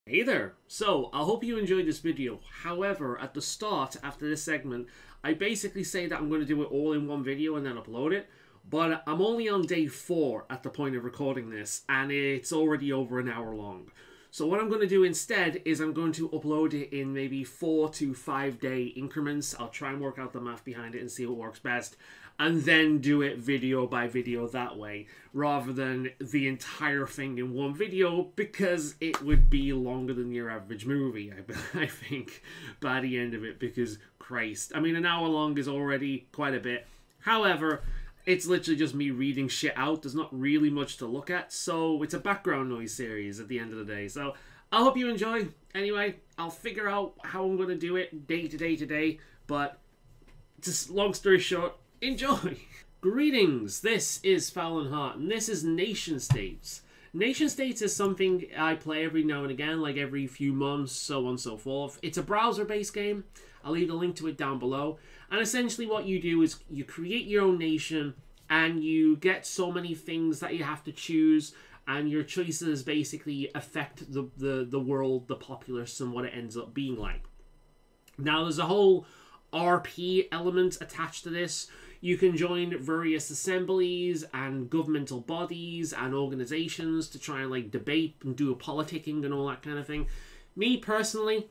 Hey there! So, I hope you enjoyed this video. However, at the start, after this segment, I basically say that I'm going to do it all in one video and then upload it. But I'm only on day 4 at the point of recording this, and it's already over an hour long. So what I'm going to do instead is I'm going to upload it in maybe 4 to 5 day increments. I'll try and work out the math behind it and see what works best. And then do it video by video that way, rather than the entire thing in one video, because it would be longer than your average movie, I think, by the end of it, because, Christ. I mean, an hour long is already quite a bit. However, it's literally just me reading shit out. There's not really much to look at, so it's a background noise series at the end of the day. So I hope you enjoy. Anyway, I'll figure out how I'm going to do it day to day today, but just long story short, enjoy! Greetings, this is Fallon Heart, and this is Nation States. Nation States is something I play every now and again, like every few months, so on and so forth. It's a browser-based game. I'll leave a link to it down below. And essentially what you do is you create your own nation, and you get so many things that you have to choose, and your choices basically affect the world, the populace, and what it ends up being like. Now, there's a whole RP element attached to this. You can join various assemblies and governmental bodies and organizations to try and like debate and do a politicking and all that kind of thing. Me personally,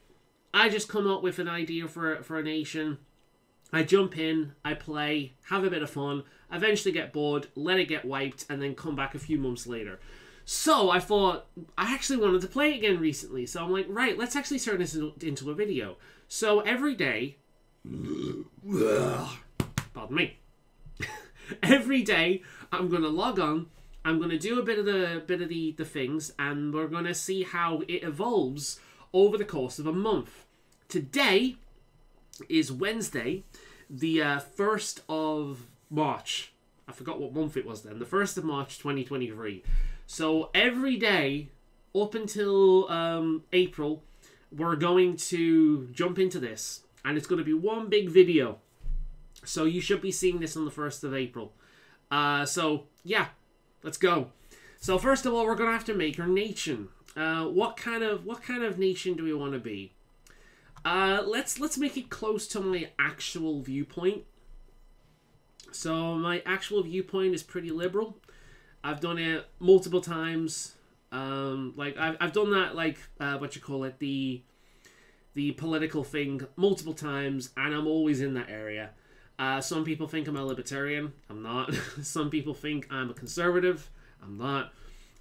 I just come up with an idea for a nation. I jump in, I play, have a bit of fun, eventually get bored, let it get wiped, and then come back a few months later. So I thought, I actually wanted to play it again recently. So I'm like, right, let's actually turn this into a video. So every day, pardon me. Every day, I'm gonna log on. I'm gonna do a bit of the things, and we're gonna see how it evolves over the course of a month. Today is Wednesday, the 1st of March. I forgot what month it was then. The 1st of March, 2023. So every day up until April, we're going to jump into this, and it's going to be one big video. So you should be seeing this on the 1st of April. So yeah, let's go. So first of all, we're gonna have to make our nation. What kind of nation do we want to be? Let's make it close to my actual viewpoint. So my actual viewpoint is pretty liberal. I've done it multiple times. Like I've done that, like what you call it, the political thing multiple times, and I'm always in that area. Some people think I'm a libertarian. I'm not. Some people think I'm a conservative. I'm not.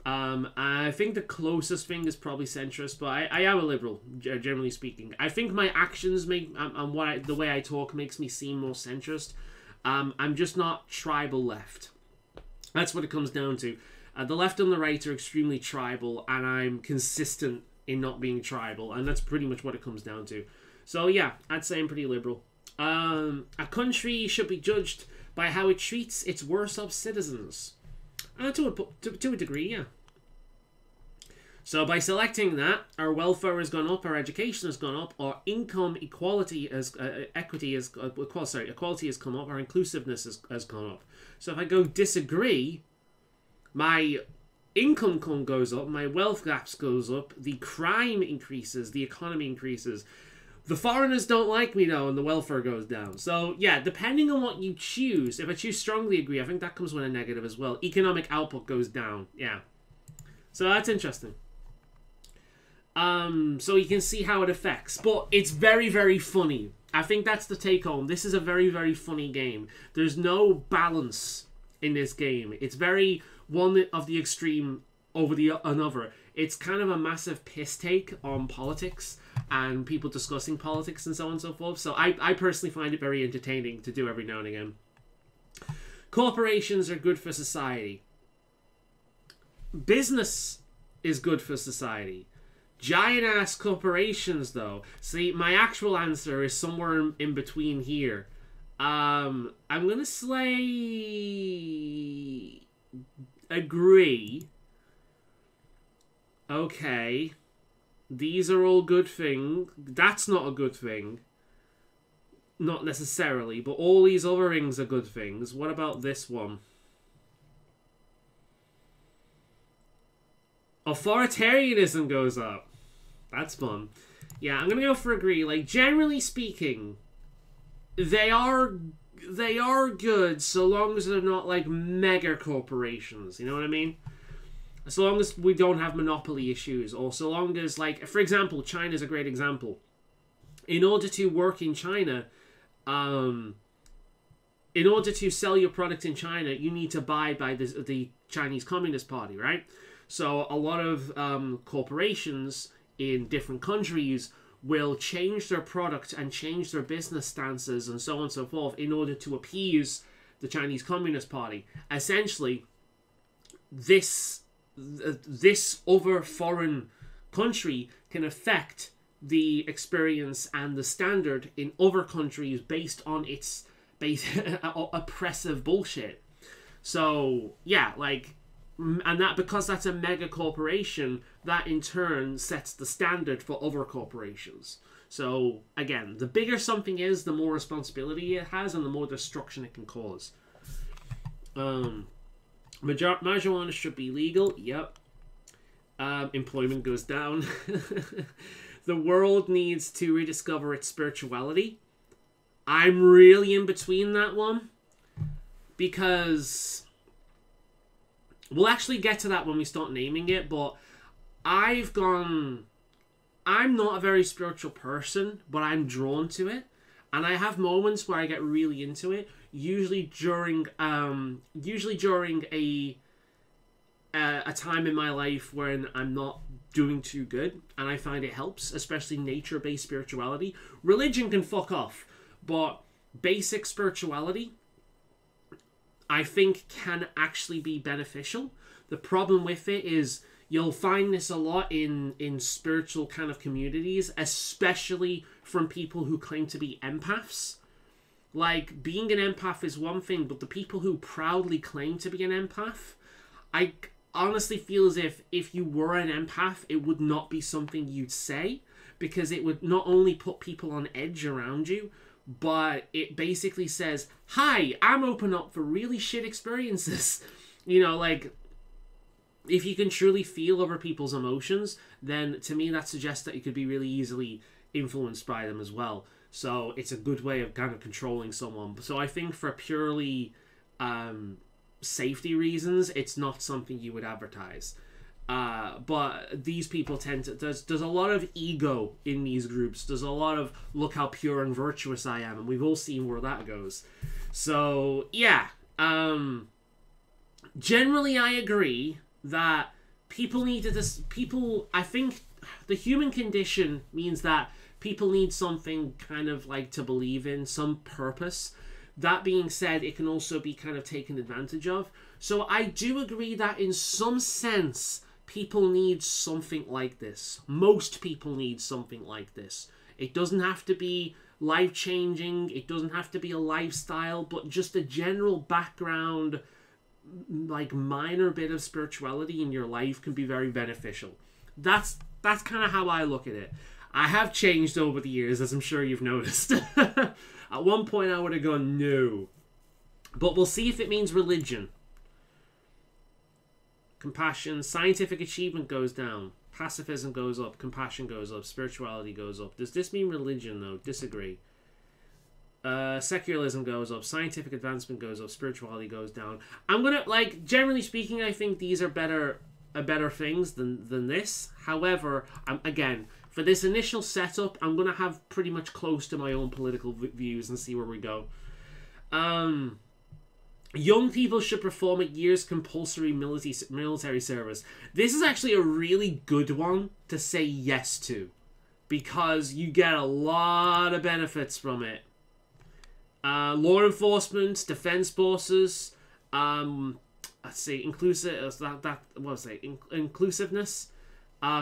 I think the closest thing is probably centrist, but I am a liberal, generally speaking. I think my actions make and the way I talk makes me seem more centrist. I'm just not tribal left. That's what it comes down to. The left and the right are extremely tribal, and I'm consistent in not being tribal, and that's pretty much what it comes down to. So yeah, I'd say I'm pretty liberal. A country should be judged by how it treats its worst-off citizens. To a degree, yeah. So by selecting that, our welfare has gone up, our education has gone up, our income equality has equality has come up, our inclusiveness has gone up. So if I go disagree, my income goes up, my wealth gaps goes up, the crime increases, the economy increases. The foreigners don't like me though, and the welfare goes down. So yeah, depending on what you choose, if I choose strongly agree, I think that comes with a negative as well. Economic output goes down. Yeah. So that's interesting. So you can see how it affects. But it's very, very funny. I think that's the take home. This is a very, very funny game. There's no balance in this game. It's very one of the extreme over the another. It's kind of a massive piss take on politics and people discussing politics and so on and so forth. So I personally find it very entertaining to do every now and again. Corporations are good for society. Business is good for society. Giant-ass corporations, though. See, my actual answer is somewhere in between here. I'm going to say agree. Okay. These are all good things. That's not a good thing. Not necessarily, but all these other things are good things. What about this one? Authoritarianism goes up. That's fun. Yeah, I'm gonna go for agree. Like, generally speaking, they are good so long as they're not like mega corporations. You know what I mean? So long as we don't have monopoly issues, or so long as, like, for example, China's a great example. In order to work in China, in order to sell your product in China, you need to buy by the Chinese Communist Party, right? So a lot of corporations in different countries will change their product and change their business stances and so on and so forth in order to appease the Chinese Communist Party. Essentially, this other foreign country can affect the experience and the standard in other countries based on its oppressive bullshit. So yeah, like, and that, because that's a mega corporation, that in turn sets the standard for other corporations. So again, the bigger something is, the more responsibility it has and the more destruction it can cause. Marijuana should be legal. Yep. Employment goes down. The world needs to rediscover its spirituality. I'm really in between that one, because we'll actually get to that when we start naming it, but I'm not a very spiritual person, but I'm drawn to it, and I have moments where I get really into it, usually during a time in my life when I'm not doing too good, and I find it helps, especially nature-based spirituality. Religion can fuck off, but basic spirituality, I think, can actually be beneficial. The problem with it is you'll find this a lot in spiritual kind of communities, especially from people who claim to be empaths. Like, being an empath is one thing, but the people who proudly claim to be an empath, I honestly feel as if you were an empath, it would not be something you'd say, because it would not only put people on edge around you, but it basically says, hi, I'm open up for really shit experiences. You know, like, if you can truly feel other people's emotions, then to me that suggests that you could be really easily influenced by them as well. So it's a good way of kind of controlling someone. So I think for purely safety reasons, it's not something you would advertise. But these people tend to... There's a lot of ego in these groups. There's a lot of, look how pure and virtuous I am. And we've all seen where that goes. So, yeah. Generally, I agree that people need to... I think the human condition means that people need something kind of like to believe in, some purpose. That being said, it can also be kind of taken advantage of. So I do agree that in some sense, people need something like this. Most people need something like this. It doesn't have to be life-changing. It doesn't have to be a lifestyle, but just a general background, like minor bit of spirituality in your life can be very beneficial. That's kind of how I look at it. I have changed over the years, as I'm sure you've noticed. At one point, I would have gone, no. But we'll see if it means religion. Compassion. Scientific achievement goes down. Pacifism goes up. Compassion goes up. Spirituality goes up. Does this mean religion, though? Disagree. Secularism goes up. Scientific advancement goes up. Spirituality goes down. I'm going to, like, generally speaking, I think these are better things than this. However, again... For this initial setup, I'm going to have pretty much close to my own political views and see where we go. Young people should perform a year's compulsory military service. This is actually a really good one to say yes to, because you get a lot of benefits from it. Law enforcement, defense forces, let's see, inclusiveness.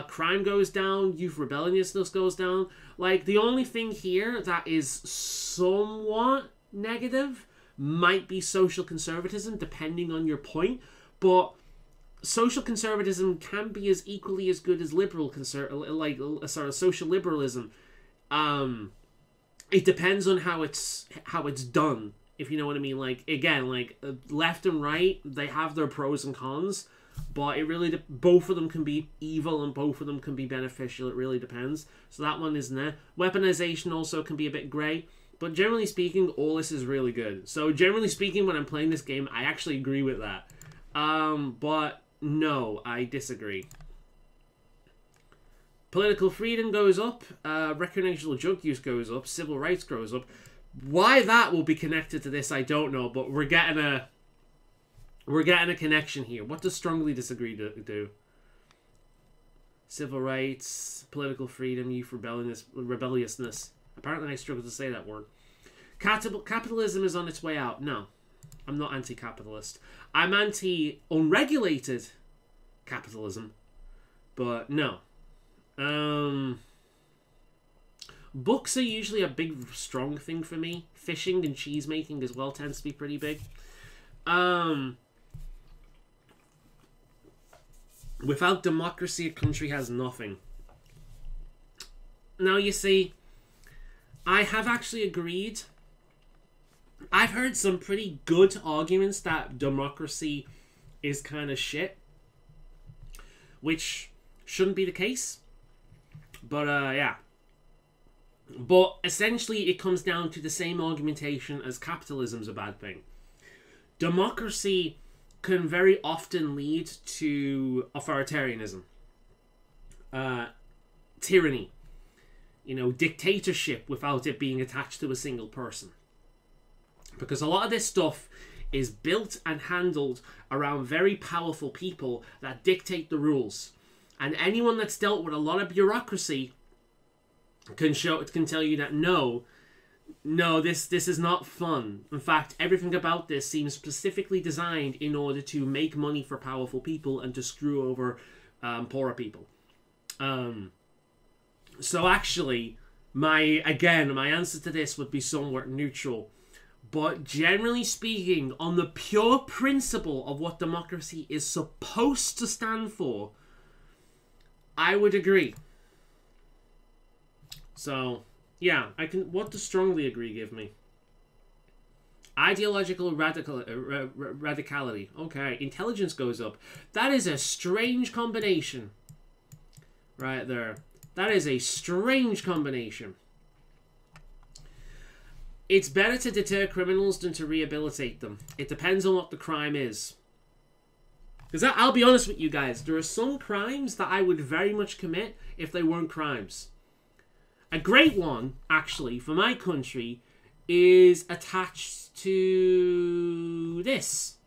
Crime goes down, youth rebelliousness goes down. Like, the only thing here that is somewhat negative might be social conservatism, depending on your point. But social conservatism can be as equally as good as social liberalism. It depends on how it's done, if you know what I mean. Like, again, like, left and right, they have their pros and cons. But it really, both of them can be evil and both of them can be beneficial. It really depends. So that one isn't there. Weaponization also can be a bit grey. But generally speaking, all this is really good. So generally speaking, when I'm playing this game, I actually agree with that. But no, I disagree. Political freedom goes up. Recreational drug use goes up. Civil rights goes up. Why that will be connected to this, I don't know. But we're getting a connection here. What does strongly disagree do? Civil rights, political freedom, youth rebelliousness. Apparently I struggle to say that word. Capitalism is on its way out. No, I'm not anti-capitalist. I'm anti-unregulated capitalism. But no. Books are usually a big, strong thing for me. Fishing and cheese making as well tends to be pretty big. Without democracy, a country has nothing. Now, you see, I have actually agreed. I've heard some pretty good arguments that democracy is kind of shit, which shouldn't be the case. But, yeah. But, essentially, it comes down to the same argumentation as capitalism's a bad thing. Democracy can very often lead to authoritarianism. Tyranny. You know, dictatorship without it being attached to a single person. Because a lot of this stuff is built and handled around very powerful people that dictate the rules. And anyone that's dealt with a lot of bureaucracy can tell you that no, this is not fun. In fact, everything about this seems specifically designed in order to make money for powerful people and to screw over poorer people. So actually, my answer to this would be somewhat neutral. But generally speaking, on the pure principle of what democracy is supposed to stand for, I would agree. So, yeah, I can. What does strongly agree give me? Ideological radicality. Okay, intelligence goes up. That is a strange combination. Right there. That is a strange combination. It's better to deter criminals than to rehabilitate them. It depends on what the crime is. Because I'll be honest with you guys, there are some crimes that I would very much commit if they weren't crimes. A great one, actually, for my country is attached to this.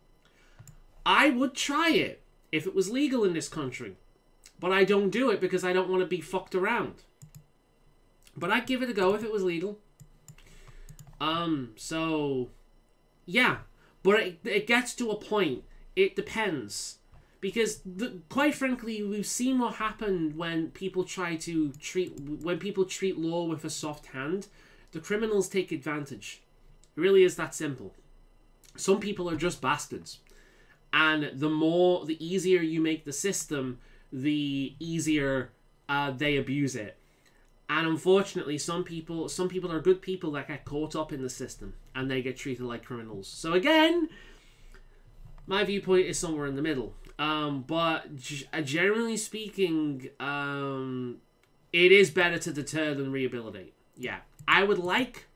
I would try it if it was legal in this country. But I don't do it because I don't want to be fucked around. But I'd give it a go if it was legal. So, yeah. But it gets to a point. It depends. Because, quite frankly, we've seen what happened when people treat law with a soft hand. The criminals take advantage. It really is that simple. Some people are just bastards. And the easier you make the system, the easier they abuse it. And unfortunately, some people are good people that get caught up in the system and they get treated like criminals. So again, my viewpoint is somewhere in the middle. But generally speaking, it is better to deter than rehabilitate. Yeah, I would like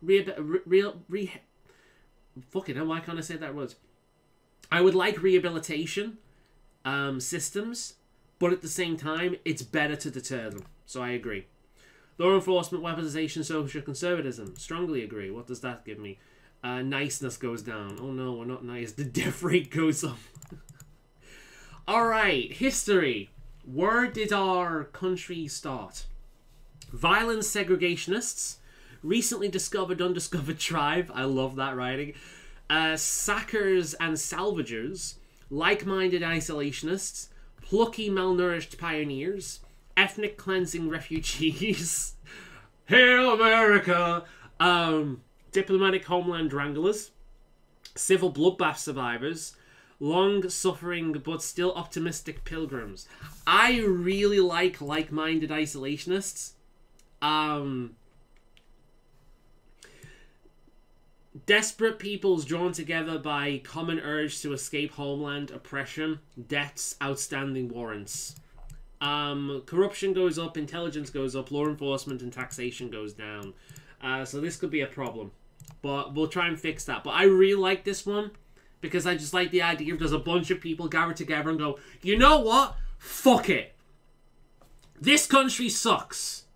fucking hell, why can't I say that word? I would like rehabilitation systems, but at the same time, it's better to deter them. So I agree. Law enforcement, weaponization, social conservatism. Strongly agree. What does that give me? Niceness goes down. Oh no, we're not nice. The death rate goes up. Alright, history. Where did our country start? Violent segregationists. Recently discovered undiscovered tribe. I love that writing. Sackers and salvagers. Like-minded isolationists. Plucky malnourished pioneers. Ethnic cleansing refugees. Hail America! Diplomatic homeland wranglers. Civil bloodbath survivors. Long-suffering but still optimistic pilgrims. I really like-minded isolationists. Desperate peoples drawn together by common urge to escape homeland, oppression, debts, outstanding warrants. Corruption goes up, intelligence goes up, law enforcement and taxation goes down. So this could be a problem. But we'll try and fix that. But I really like this one because I just like the idea of there's a bunch of people gathered together and go, you know what? Fuck it. This country sucks.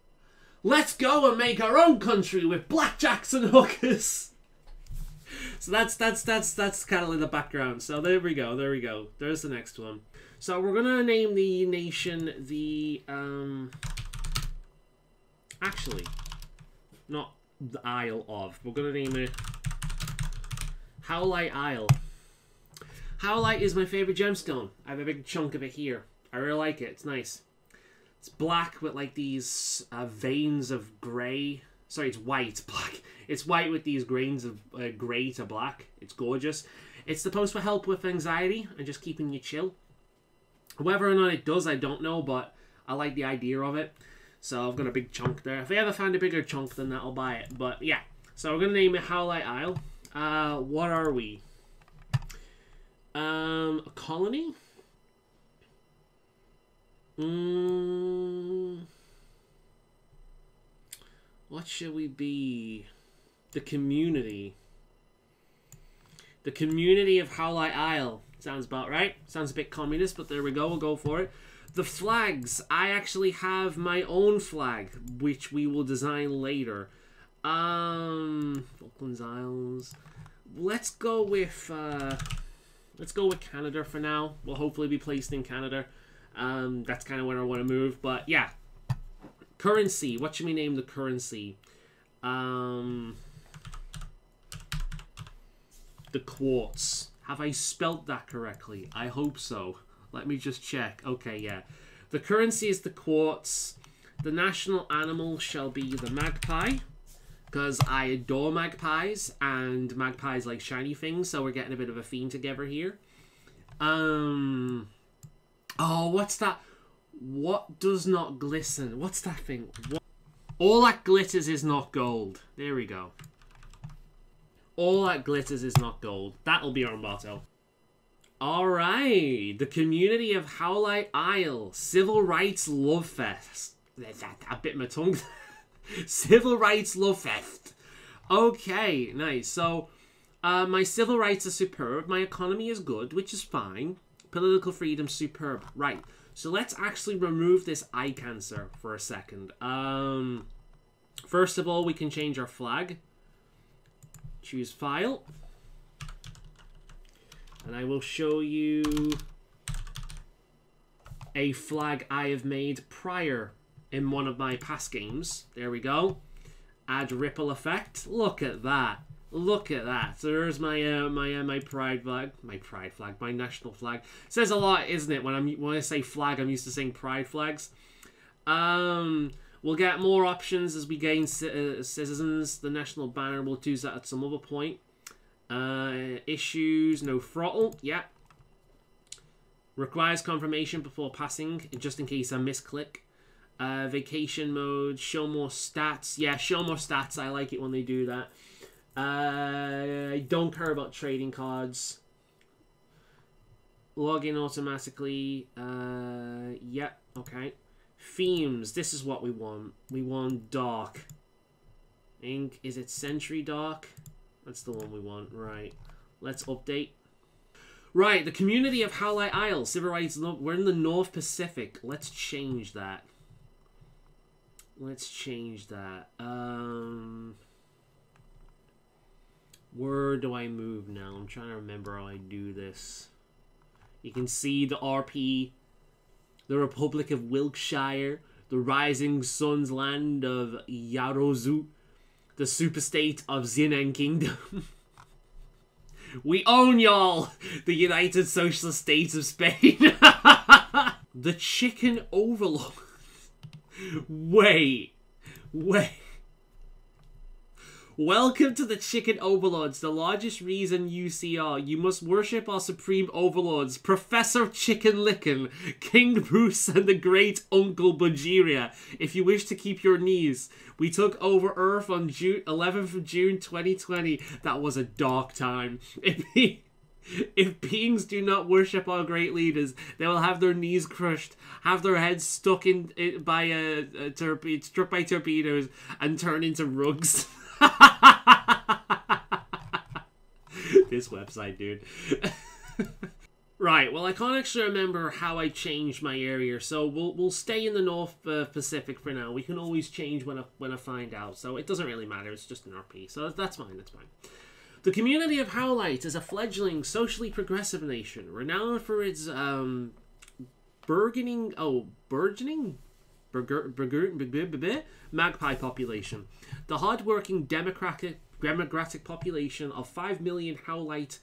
Let's go and make our own country with blackjacks and hookers. So that's kind of in the background. So there we go. There's the next one. So we're gonna name the nation the actually, not the Isle of. We're gonna name it Howlite Isle. Howlite is my favorite gemstone. I have a big chunk of it here. I really like it. It's nice. It's black with like these veins of grey. Sorry, it's white. Black. It's white with these grains of grey to black. It's gorgeous. It's supposed to help with anxiety and just keeping you chill. Whether or not it does, I don't know, but I like the idea of it. So I've got a big chunk there. If I ever find a bigger chunk, then I'll buy it. But yeah, so we're going to name it Howlite Isle. What are we? A colony? What should we be? The community. The community of Howlite Isle. Sounds about right. Sounds a bit communist, but there we go. We'll go for it. The flags. I actually have my own flag, which we will design later. Falklands Isles. Let's go with Canada for now. We'll hopefully be placed in Canada. That's kind of where I want to move. But yeah. Currency. What should we name the currency? The quartz. Have I spelt that correctly? I hope so. Let me just check. Okay, yeah. The currency is the quartz. The national animal shall be the magpie. Because I adore magpies. And magpies like shiny things. So we're getting a bit of a theme together here. Oh, what's that? What does not glisten? What's that thing? What? All that glitters is not gold. There we go. All that glitters is not gold. That'll be our motto. Alright. The community of Howlite Isle. Civil Rights Love Fest. I bit my tongue. Civil Rights Love Fest. Okay, nice. So, my civil rights are superb. My economy is good, which is fine. Political freedom, superb. Right. So let's actually remove this eye cancer for a second. First of all, we can change our flag. Choose file. And I will show you a flag I have made prior in one of my past games. There we go. Add ripple effect. Look at that. Look at that. So there's my my pride flag. My national flag. It says a lot, isn't it? When I say flag, I'm used to saying pride flags. We'll get more options as we gain citizens. The national banner, we'll choose that at some other point. Issues, no throttle. Yeah. Requires confirmation before passing, just in case I misclick. Vacation mode, show more stats. Yeah, show more stats. I like it when they do that. I don't care about trading cards. Log in automatically. Yeah, okay. Themes. This is what we want. We want dark. Ink. Is it Century Dark? That's the one we want. Right. Let's update. Right. The community of Howlite Isle. Civil rights. We're in the North Pacific. Let's change that. Let's change that. Where do I move now? I'm trying to remember how I do this. You can see the RP, the Republic of Wiltshire, the Rising Sun's land of Yarozu, the superstate of Xinan Kingdom. We own y'all! The United Socialist States of Spain. The Chicken Overlord. Wait. Welcome to the Chicken Overlords, the largest reason you see are. You must worship our supreme overlords, Professor Chicken Licken, King Bruce, and the great Uncle Bujeria, if you wish to keep your knees. We took over Earth on 11th of June 2020. That was a dark time. If beings do not worship our great leaders, they will have their knees crushed, have their heads stuck struck by torpedoes, and turn into rugs. This website, dude. Right, well, I can't actually remember how I changed my area, so we'll stay in the North Pacific for now. We can always change when I find out, so it doesn't really matter. It's just an RP, so that's fine. That's fine. The Community of Howlite is a fledgling, socially progressive nation, renowned for its burgeoning magpie population. The hard-working democratic population of 5 million Howlite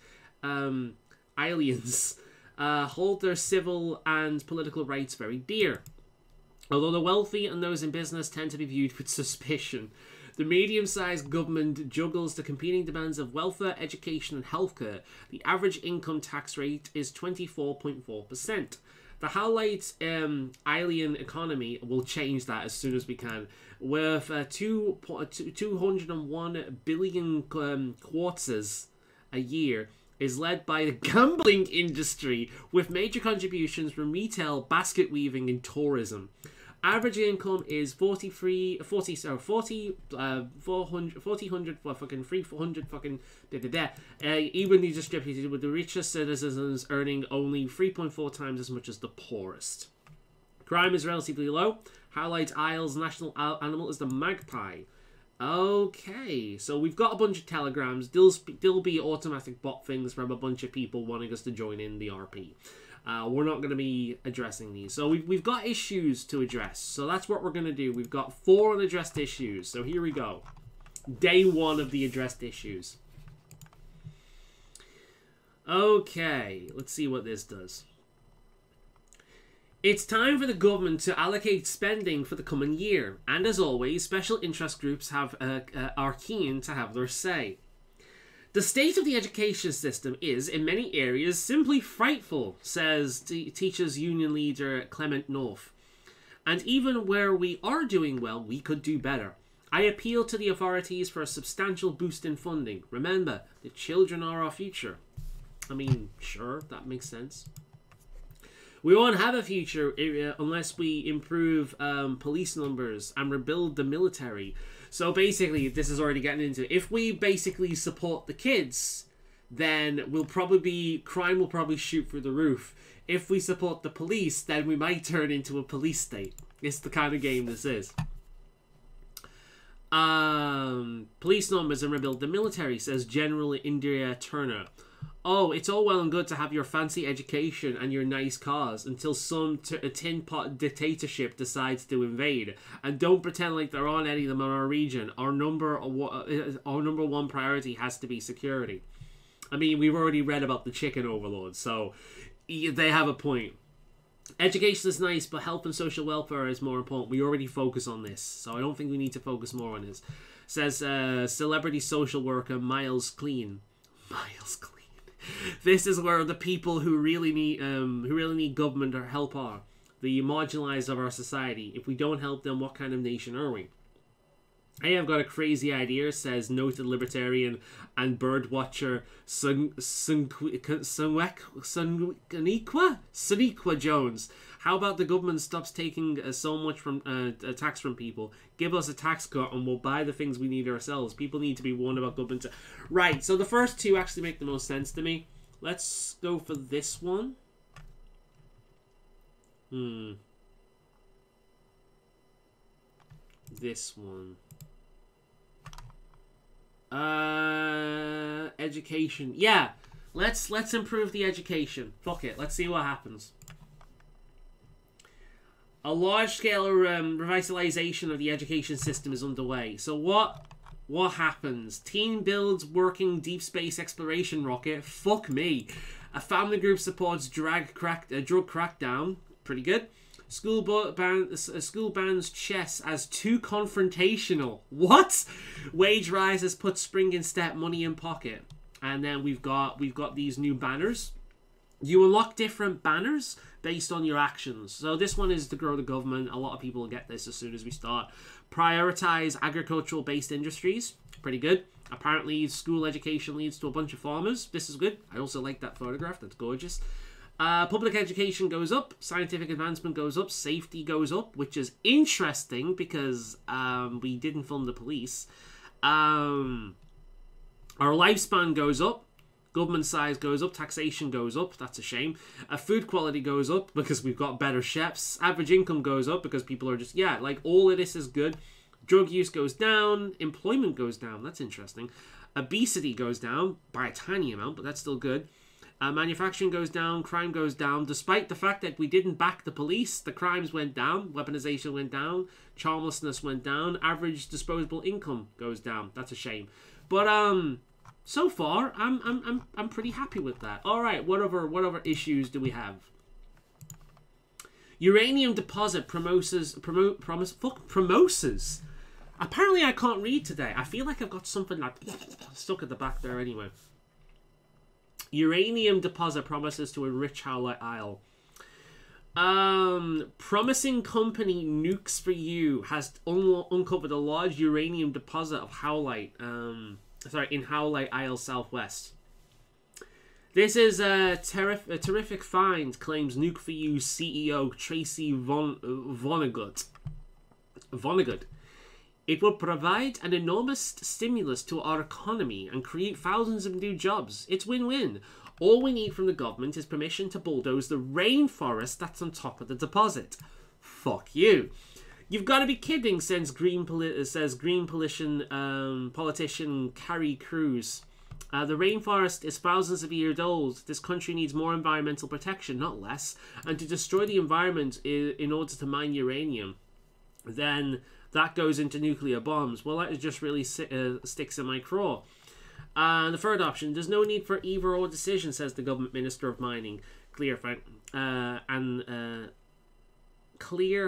Isleans hold their civil and political rights very dear. Although the wealthy and those in business tend to be viewed with suspicion, the medium-sized government juggles the competing demands of welfare, education, and healthcare. The average income tax rate is 24.4%. The Howlite Islean economy will change that as soon as we can. Worth 201 billion quartzes a year, is led by the gambling industry, with major contributions from retail, basket weaving, and tourism. Average income is 400 evenly distributed, with the richest citizens earning only 3.4 times as much as the poorest. Crime is relatively low. Howlite Isle's national animal is the magpie. Okay, so we've got a bunch of telegrams. There'll be automatic bot things from a bunch of people wanting us to join in the RP. We're not going to be addressing these. So we've got issues to address. So that's what we're going to do. We've got 4 unaddressed issues. So here we go. Day 1 of the addressed issues. Okay, let's see what this does. It's time for the government to allocate spending for the coming year. And as always, special interest groups are keen to have their say. The state of the education system is, in many areas, simply frightful, says Teachers Union leader Clement North. And even where we are doing well, we could do better. I appeal to the authorities for a substantial boost in funding. Remember, the children are our future. I mean, sure, that makes sense. We won't have a future unless we improve police numbers and rebuild the military. So basically, this is already getting into it. If we basically support the kids, then crime will probably shoot through the roof. If we support the police, then we might turn into a police state. It's the kind of game this is. Police numbers and rebuild the military, says General Indira Turner. Oh, it's all well and good to have your fancy education and your nice cars until some tin pot dictatorship decides to invade. And don't pretend like there aren't any of them in our region. Our number 1 priority has to be security. I mean, we've already read about the chicken overlords, so they have a point. Education is nice, but health and social welfare is more important. We already focus on this, so I don't think we need to focus more on this. Says celebrity social worker Miles Clean. Miles Clean. This is where the people who really need government or help are. The marginalized of our society. If we don't help them, what kind of nation are we? Hey, I've got a crazy idea, says noted libertarian and birdwatcher Suniqua Jones. How about the government stops taking so much from tax from people? Give us a tax cut and we'll buy the things we need ourselves. People need to be warned about government. Right, so the first 2 actually make the most sense to me. Let's go for this one. This one. Education. Yeah, let's improve the education. Fuck it. Let's see what happens. A large-scale revitalization of the education system is underway. So what happens? Team builds working deep space exploration rocket. Fuck me. A family group supports drug crackdown. Pretty good. School bans chess as too confrontational. What? Wage rises put spring in step, money in pocket. And then we've got these new banners. You unlock different banners based on your actions. So this one is to grow the government. A lot of people will get this as soon as we start. Prioritize agricultural-based industries. Pretty good. Apparently, school education leads to a bunch of farmers. This is good. I also like that photograph. That's gorgeous. Public education goes up. Scientific advancement goes up. Safety goes up, which is interesting because we didn't film the police. Our lifespan goes up. Government size goes up. Taxation goes up. That's a shame. Food quality goes up because we've got better chefs. Average income goes up because people are just, yeah, like all of this is good. Drug use goes down. Employment goes down. That's interesting. Obesity goes down by a tiny amount, but that's still good. Manufacturing goes down. Crime goes down. Despite the fact that we didn't back the police, the crimes went down. Weaponization went down. Charmlessness went down. Average disposable income goes down. That's a shame. But so far, I'm pretty happy with that. All right, what other issues do we have? Uranium deposit promises. Apparently, I can't read today. I feel like I've got something like stuck at the back there anyway. Uranium deposit promises to enrich Howlite Isle. Promising company Nukes for You has uncovered a large uranium deposit of Howlite. In Howlite Isle Southwest. This is a terrific find, claims Nuke for You CEO Tracy Vonnegut. It will provide an enormous stimulus to our economy and create thousands of new jobs. It's win-win. All we need from the government is permission to bulldoze the rainforest that's on top of the deposit. Fuck you. You've got to be kidding, says Green politician Carrie Cruz. The rainforest is thousands of years old. This country needs more environmental protection, not less. And to destroy the environment in order to mine uranium, then that goes into nuclear bombs. Well, that just really sticks in my craw. The third option, there's no need for either or decision, says the government minister of mining, Clear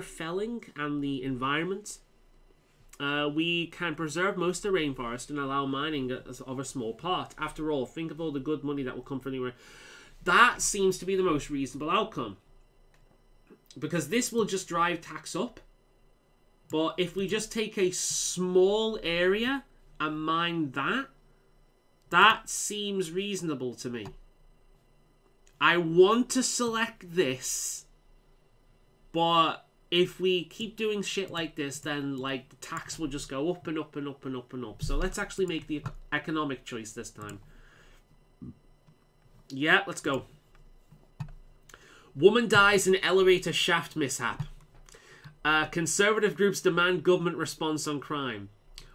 felling and the environment. We can preserve most of the rainforest and allow mining of a small part. After all, think of all the good money that will come from anywhere. That seems to be the most reasonable outcome, because this will just drive tax up. But if we just take a small area and mine that seems reasonable to me. I want to select this, but if we keep doing shit like this, then like the tax will just go up and up and up and up and up. So let's actually make the economic choice this time. Yeah, let's go. Woman dies in elevator shaft mishap. Conservative groups demand government response on crime.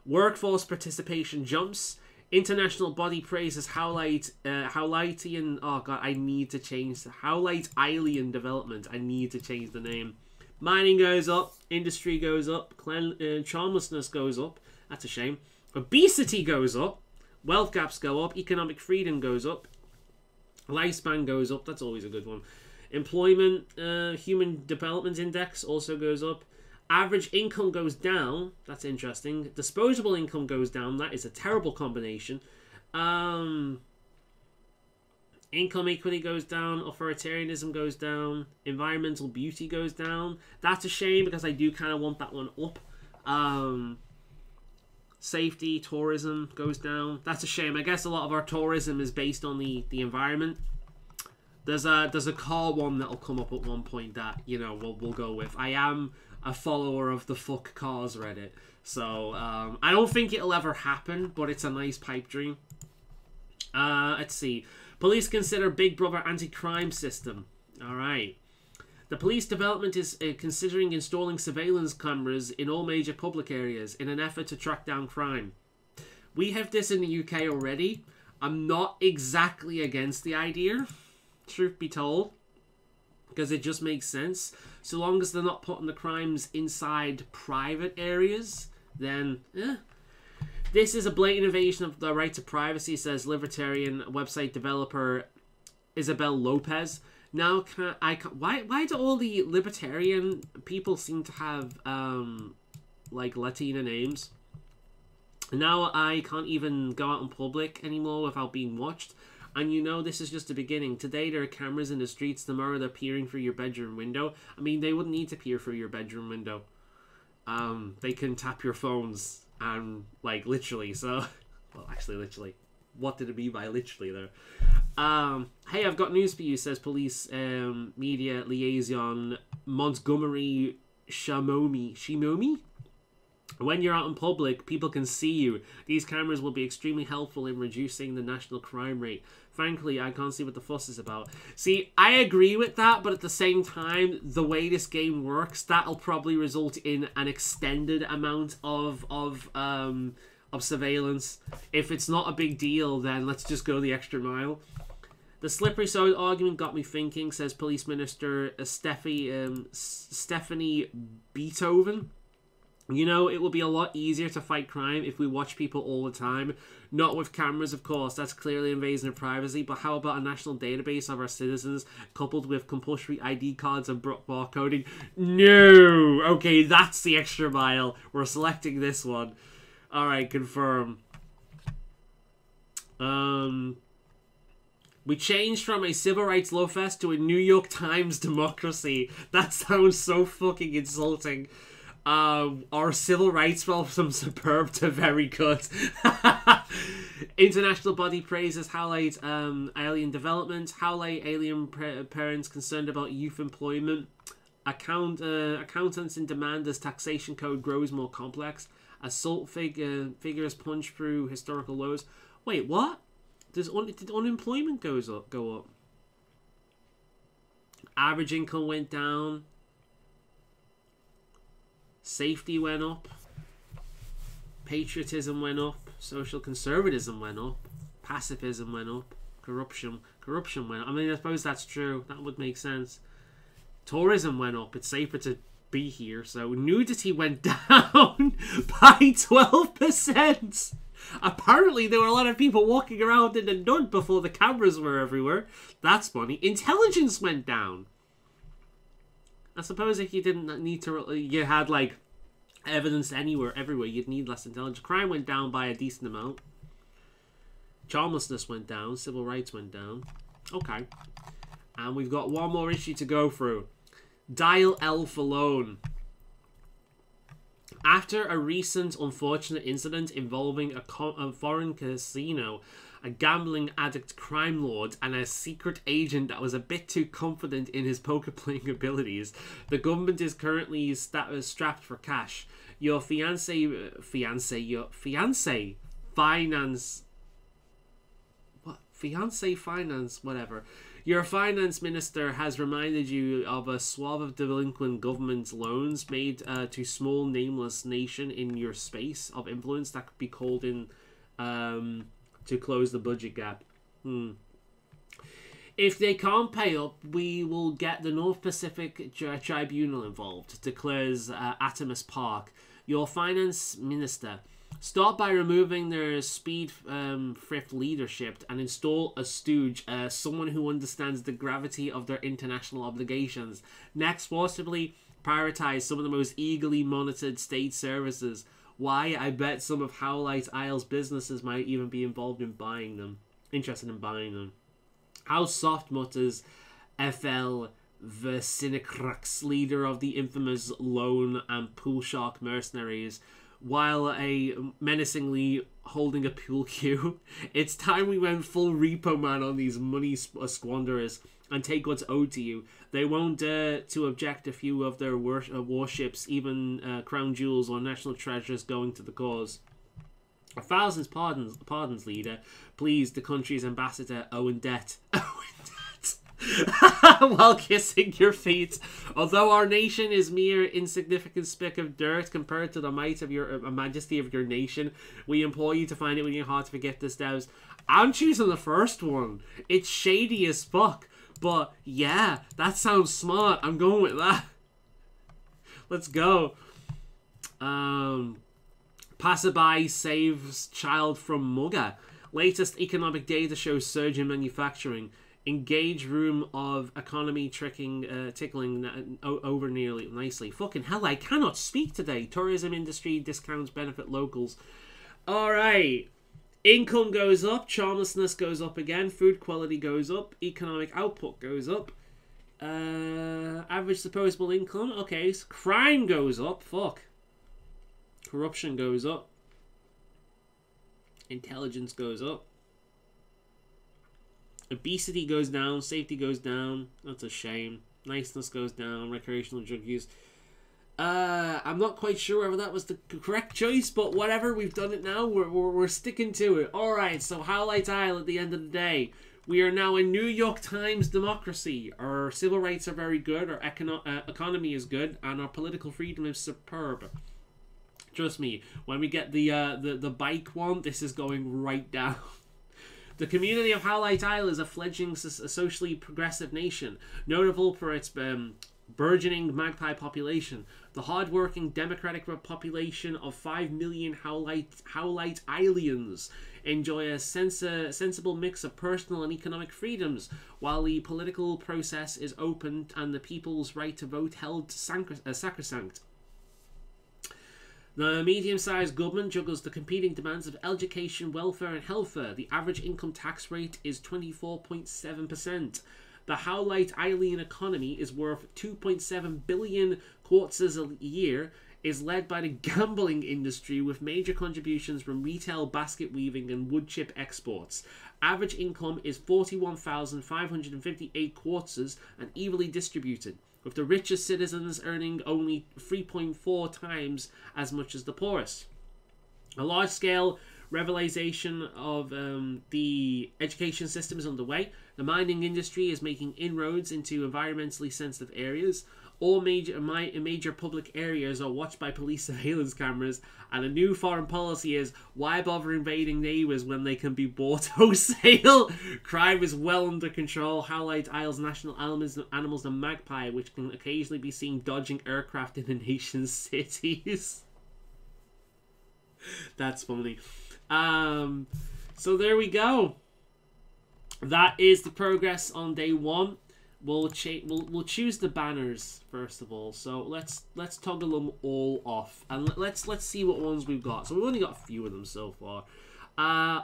Workforce participation jumps. International body praises Howlitean. Oh god, I need to change the Howlite Isle development. I need to change the name. Mining goes up, industry goes up, charmlessness goes up. That's a shame. Obesity goes up, wealth gaps go up, economic freedom goes up, lifespan goes up. That's always a good one. Employment, human development index also goes up. Average income goes down. That's interesting. Disposable income goes down. That is a terrible combination. Income equity goes down. Authoritarianism goes down. Environmental beauty goes down. That's a shame because I do kind of want that one up. Safety, tourism goes down. That's a shame. I guess a lot of our tourism is based on the environment. There's a car one that'll come up at one point that, you know, we'll go with. I am a follower of the fuck cars Reddit, so I don't think it'll ever happen, but it's a nice pipe dream. Let's see. Police consider Big Brother anti-crime system. Alright. The police development is considering installing surveillance cameras in all major public areas in an effort to track down crime. We have this in the UK already. I'm not exactly against the idea, truth be told, because it just makes sense. So long as they're not putting the crimes inside private areas, then This is a blatant invasion of the right to privacy, says libertarian website developer Isabel Lopez. Now why do all the libertarian people seem to have like Latina names? Now I can't even go out in public anymore without being watched. And you know, this is just the beginning. Today there are cameras in the streets, tomorrow they're peering through your bedroom window. I mean, they wouldn't need to peer through your bedroom window. They can tap your phones and, like, literally, so... Well, actually, literally. What did it mean by literally there? Hey, I've got news for you, says police media liaison Montgomery Shimomi? When you're out in public, people can see you. These cameras will be extremely helpful in reducing the national crime rate. Frankly, I can't see what the fuss is about. See, I agree with that, but at the same time, the way this game works, that'll probably result in an extended amount of surveillance. If it's not a big deal, then let's just go the extra mile. The slippery slope argument got me thinking, says Police Minister Stephanie Beethoven. You know, it will be a lot easier to fight crime if we watch people all the time. Not with cameras, of course. That's clearly invasion of privacy. But how about a national database of our citizens coupled with compulsory ID cards and barcoding? No! Okay, that's the extra mile. We're selecting this one. Alright, confirm. We changed from a civil rights love fest to a New York Times democracy. That sounds so fucking insulting. Our civil rights from superb to very good. International body praises Howlite alien development. Howlite alien parents concerned about youth employment. Accountants in demand as taxation code grows more complex. Assault figures punch through historical lows. Wait, what? Did unemployment go up? Average income went down. Safety went up. Patriotism went up. Social conservatism went up. Pacifism went up. Corruption went up. I mean, I suppose that's true. That would make sense. Tourism went up. It's safer to be here. So nudity went down by 12%. Apparently, there were a lot of people walking around in the nude before the cameras were everywhere. That's funny. Intelligence went down. I suppose if you didn't need to, you had like evidence everywhere, you'd need less intelligence. Crime went down by a decent amount. Charmlessness went down. Civil rights went down. Okay. And we've got one more issue to go through. Dial L for loan. After a recent unfortunate incident involving a foreign casino, a gambling addict crime lord, and a secret agent that was a bit too confident in his poker playing abilities, the government is currently strapped for cash. Your finance Your finance minister has reminded you of a swathe of delinquent government loans made to small nameless nation in your space of influence that could be called in to close the budget gap. If they can't pay up, we will get the North Pacific Tribunal involved, declares Atomus Park. Your finance minister. Start by removing their speed thrift leadership and install a stooge, someone who understands the gravity of their international obligations. Next, forcibly prioritize some of the most eagerly monitored state services. Why? I bet some of Howlite Isle's businesses might even be involved in buying them. Interested in buying them. How soft, mutters F.L. Versinicrux, leader of the infamous loan and pool shark mercenaries, while menacingly holding a pool cue. It's time we went full repo man on these money squanderers and take what's owed to you. They won't dare to object a few of their warships, even crown jewels or national treasures going to the cause. 1,000 pardons, leader. Please, the country's ambassador, Owen Debt. While kissing your feet. Although our nation is mere insignificant speck of dirt compared to the might of your majesty of your nation, we implore you to find it within your heart to forget this doubt. I'm choosing the first one. It's shady as fuck, but yeah, that sounds smart. I'm going with that. Let's go. Passerby saves child from mugger. Latest economic data shows surge in manufacturing. Engage room of economy tickling over nearly nicely. Fucking hell, I cannot speak today. Tourism industry discounts benefit locals. Alright. Income goes up. Charmlessness goes up again. Food quality goes up. Economic output goes up. Average disposable income. Okay. So crime goes up. Fuck. Corruption goes up. Intelligence goes up. Obesity goes down. Safety goes down. That's a shame. Niceness goes down. Recreational drug use. I'm not quite sure whether that was the correct choice, but whatever, we've done it now. We're sticking to it. Alright, so Howlite Isle at the end of the day. We are now a New York Times democracy. Our civil rights are very good, our economy is good, and our political freedom is superb. Trust me, when we get the bike one, this is going right down. The community of Howlite Isle is a fledgling socially progressive nation, notable for its burgeoning magpie population. The hard-working democratic population of 5 million Howlite Islians enjoy a sensible mix of personal and economic freedoms, while the political process is open and the people's right to vote held sacrosanct. The medium-sized government juggles the competing demands of education, welfare, and healthcare. The average income tax rate is 24.7%. The Howlite Islean economy is worth 2.7 billion quarters a year, is led by the gambling industry with major contributions from retail, basket weaving, and wood chip exports. Average income is 41,558 quarters and evenly distributed, with the richest citizens earning only 3.4 times as much as the poorest. A large-scale revitalization of the education system is underway. The mining industry is making inroads into environmentally sensitive areas. All major public areas are watched by police surveillance cameras, and a new foreign policy is, why bother invading neighbours when they can be bought wholesale? Crime is well under control. Howlite Isle's national animals are magpie, which can occasionally be seen dodging aircraft in the nation's cities. That's funny. So there we go. That is the progress on day one. We'll choose the banners first of all. So let's toggle them all off, and let's see what ones we've got. So we've only got a few of them so far.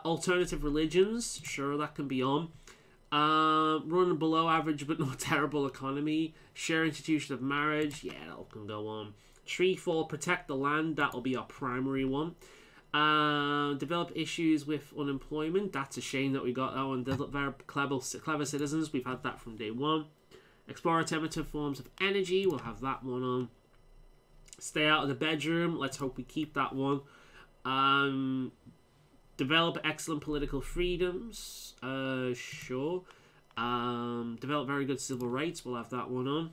Alternative religions, sure, that can be on. Run below average but not terrible economy. Share institution of marriage, yeah, that can go on. Tree fall, protect the land, that'll be our primary one. Develop issues with unemployment. That's a shame that we got that one. Develop very clever citizens. We've had that from day one. Explore alternative forms of energy. We'll have that one on. Stay out of the bedroom. Let's hope we keep that one. Develop excellent political freedoms. Sure. Develop very good civil rights. We'll have that one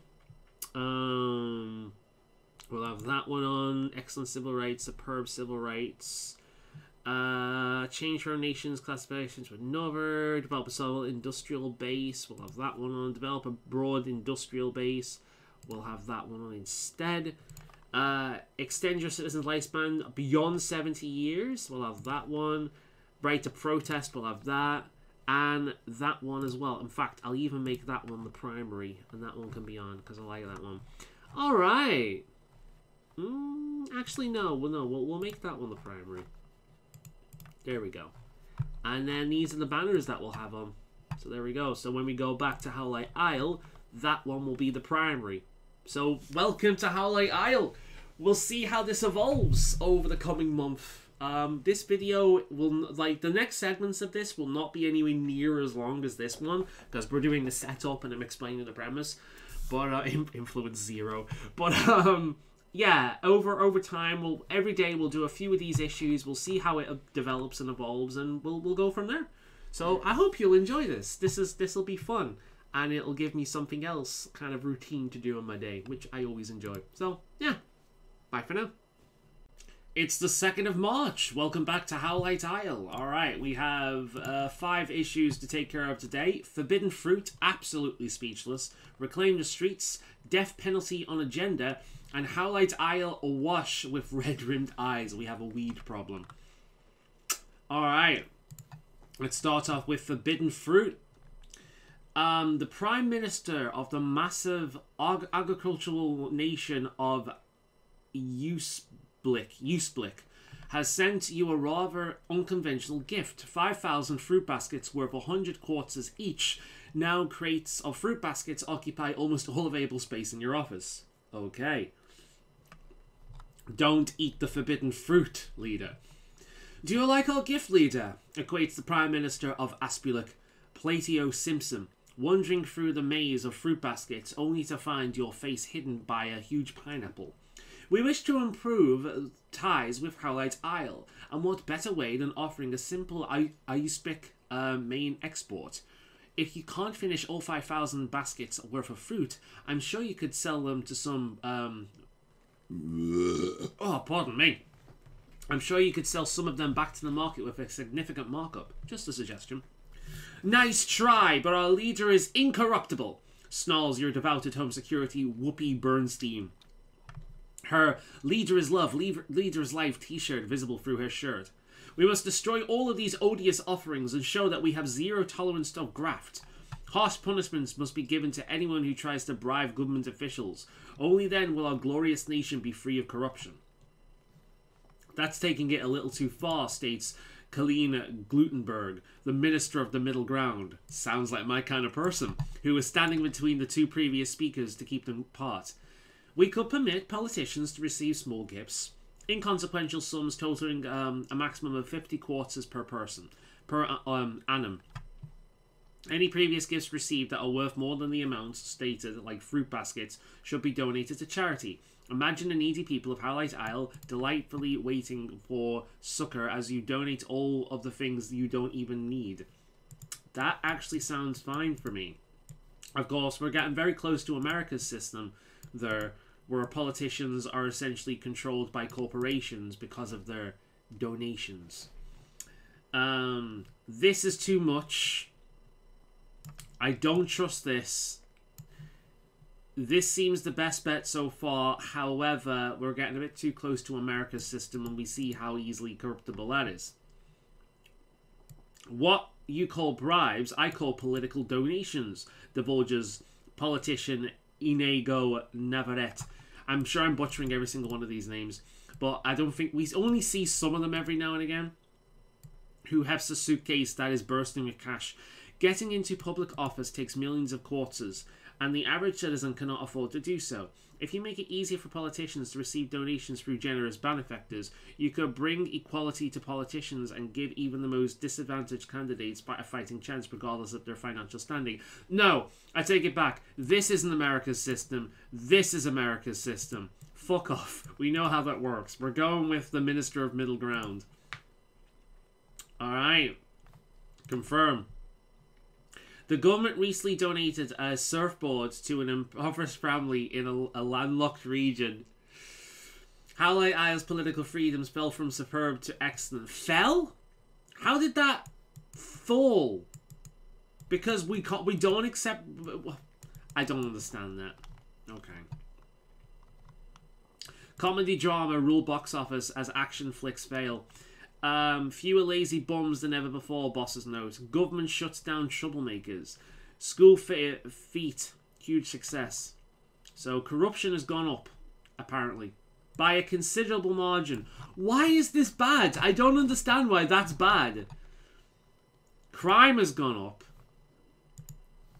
on. We'll have that one on. Excellent civil rights, superb civil rights. Change our nation's classifications with another. Develop a solid industrial base. We'll have that one on. Develop a broad industrial base. We'll have that one on instead. Extend your citizens' lifespan beyond 70 years. We'll have that one. Right to protest. We'll have that. And that one as well. In fact, I'll even make that one the primary. And that one can be on because I like that one. Alright. Actually, no. We'll make that one the primary. There we go. And then these are the banners that we'll have on. So there we go. So when we go back to Howlite Isle, that one will be the primary. So welcome to Howlite Isle. We'll see how this evolves over the coming month. This video will, like, the next segments of this will not be anywhere near as long as this one, because we're doing the setup and I'm explaining the premise. But influence 0. But yeah, over time, every day we'll do a few of these issues. We'll see how it develops and evolves, and we'll go from there. So I hope you'll enjoy this. This'll be fun, and it'll give me something else kind of routine to do in my day, which I always enjoy. So yeah, bye for now. It's the 2nd of March. Welcome back to Howlite Isle. Alright, we have 5 issues to take care of today. Forbidden fruit, absolutely speechless. Reclaim the streets, death penalty on agenda, and Howlite Isle awash with red-rimmed eyes. We have a weed problem. Alright, let's start off with forbidden fruit. The Prime Minister of the massive agricultural nation of Usblik has sent you a rather unconventional gift. 5,000 fruit baskets worth 100 quarters each. Now crates of fruit baskets occupy almost all available space in your office. Okay. Don't eat the forbidden fruit, leader. Do you like our gift, leader? Equates the Prime Minister of Aspulik, Platio Simpson, wandering through the maze of fruit baskets only to find your face hidden by a huge pineapple. We wish to improve ties with Howlite Isle, and what better way than offering a simple Ayuspic main export? If you can't finish all 5,000 baskets worth of fruit, I'm sure you could sell them to some... oh, pardon me. I'm sure you could sell some of them back to the market with a significant markup. Just a suggestion. Nice try, but our leader is incorruptible, snarls your devoted home security Whoopi Bernstein. Her Leader is Love, Leader is Life t-shirt visible through her shirt. We must destroy all of these odious offerings and show that we have zero tolerance of graft. Harsh punishments must be given to anyone who tries to bribe government officials. Only then will our glorious nation be free of corruption. That's taking it a little too far, states Colleen Glutenberg, the Minister of the Middle Ground. Sounds like my kind of person, who was standing between the two previous speakers to keep them apart. We could permit politicians to receive small gifts, inconsequential sums totaling a maximum of 50 quarters per person, per annum. Any previous gifts received that are worth more than the amount stated, like fruit baskets, should be donated to charity. Imagine the needy people of Howlite Isle delightfully waiting for succor as you donate all of the things you don't even need. That actually sounds fine for me. Of course, we're getting very close to America's system there, where politicians are essentially controlled by corporations because of their donations. This is too much. I don't trust this. This seems the best bet so far. However, we're getting a bit too close to America's system and we see how easily corruptible that is. What you call bribes, I call political donations, divulges politician Inigo Navarrete. I'm sure I'm butchering every single one of these names, but I don't think we only see some of them every now and again who hefts a suitcase that is bursting with cash. Getting into public office takes millions of quarters, and the average citizen cannot afford to do so. If you make it easier for politicians to receive donations through generous benefactors, you could bring equality to politicians and give even the most disadvantaged candidates a fighting chance regardless of their financial standing. No, I take it back. This isn't America's system. This is America's system. Fuck off. We know how that works. We're going with the Minister of Middle Ground. Alright. Confirm. The government recently donated a surfboard to an impoverished family in a landlocked region. Howlite Isle's political freedoms fell from superb to excellent. Fell? How did that fall? Because we don't accept... I don't understand that. Okay. Comedy drama rule box office as action flicks fail. Fewer lazy bums than ever before, bosses note. Government shuts down troublemakers. School feat, huge success. So corruption has gone up, apparently, by a considerable margin. Why is this bad? I don't understand why that's bad. Crime has gone up.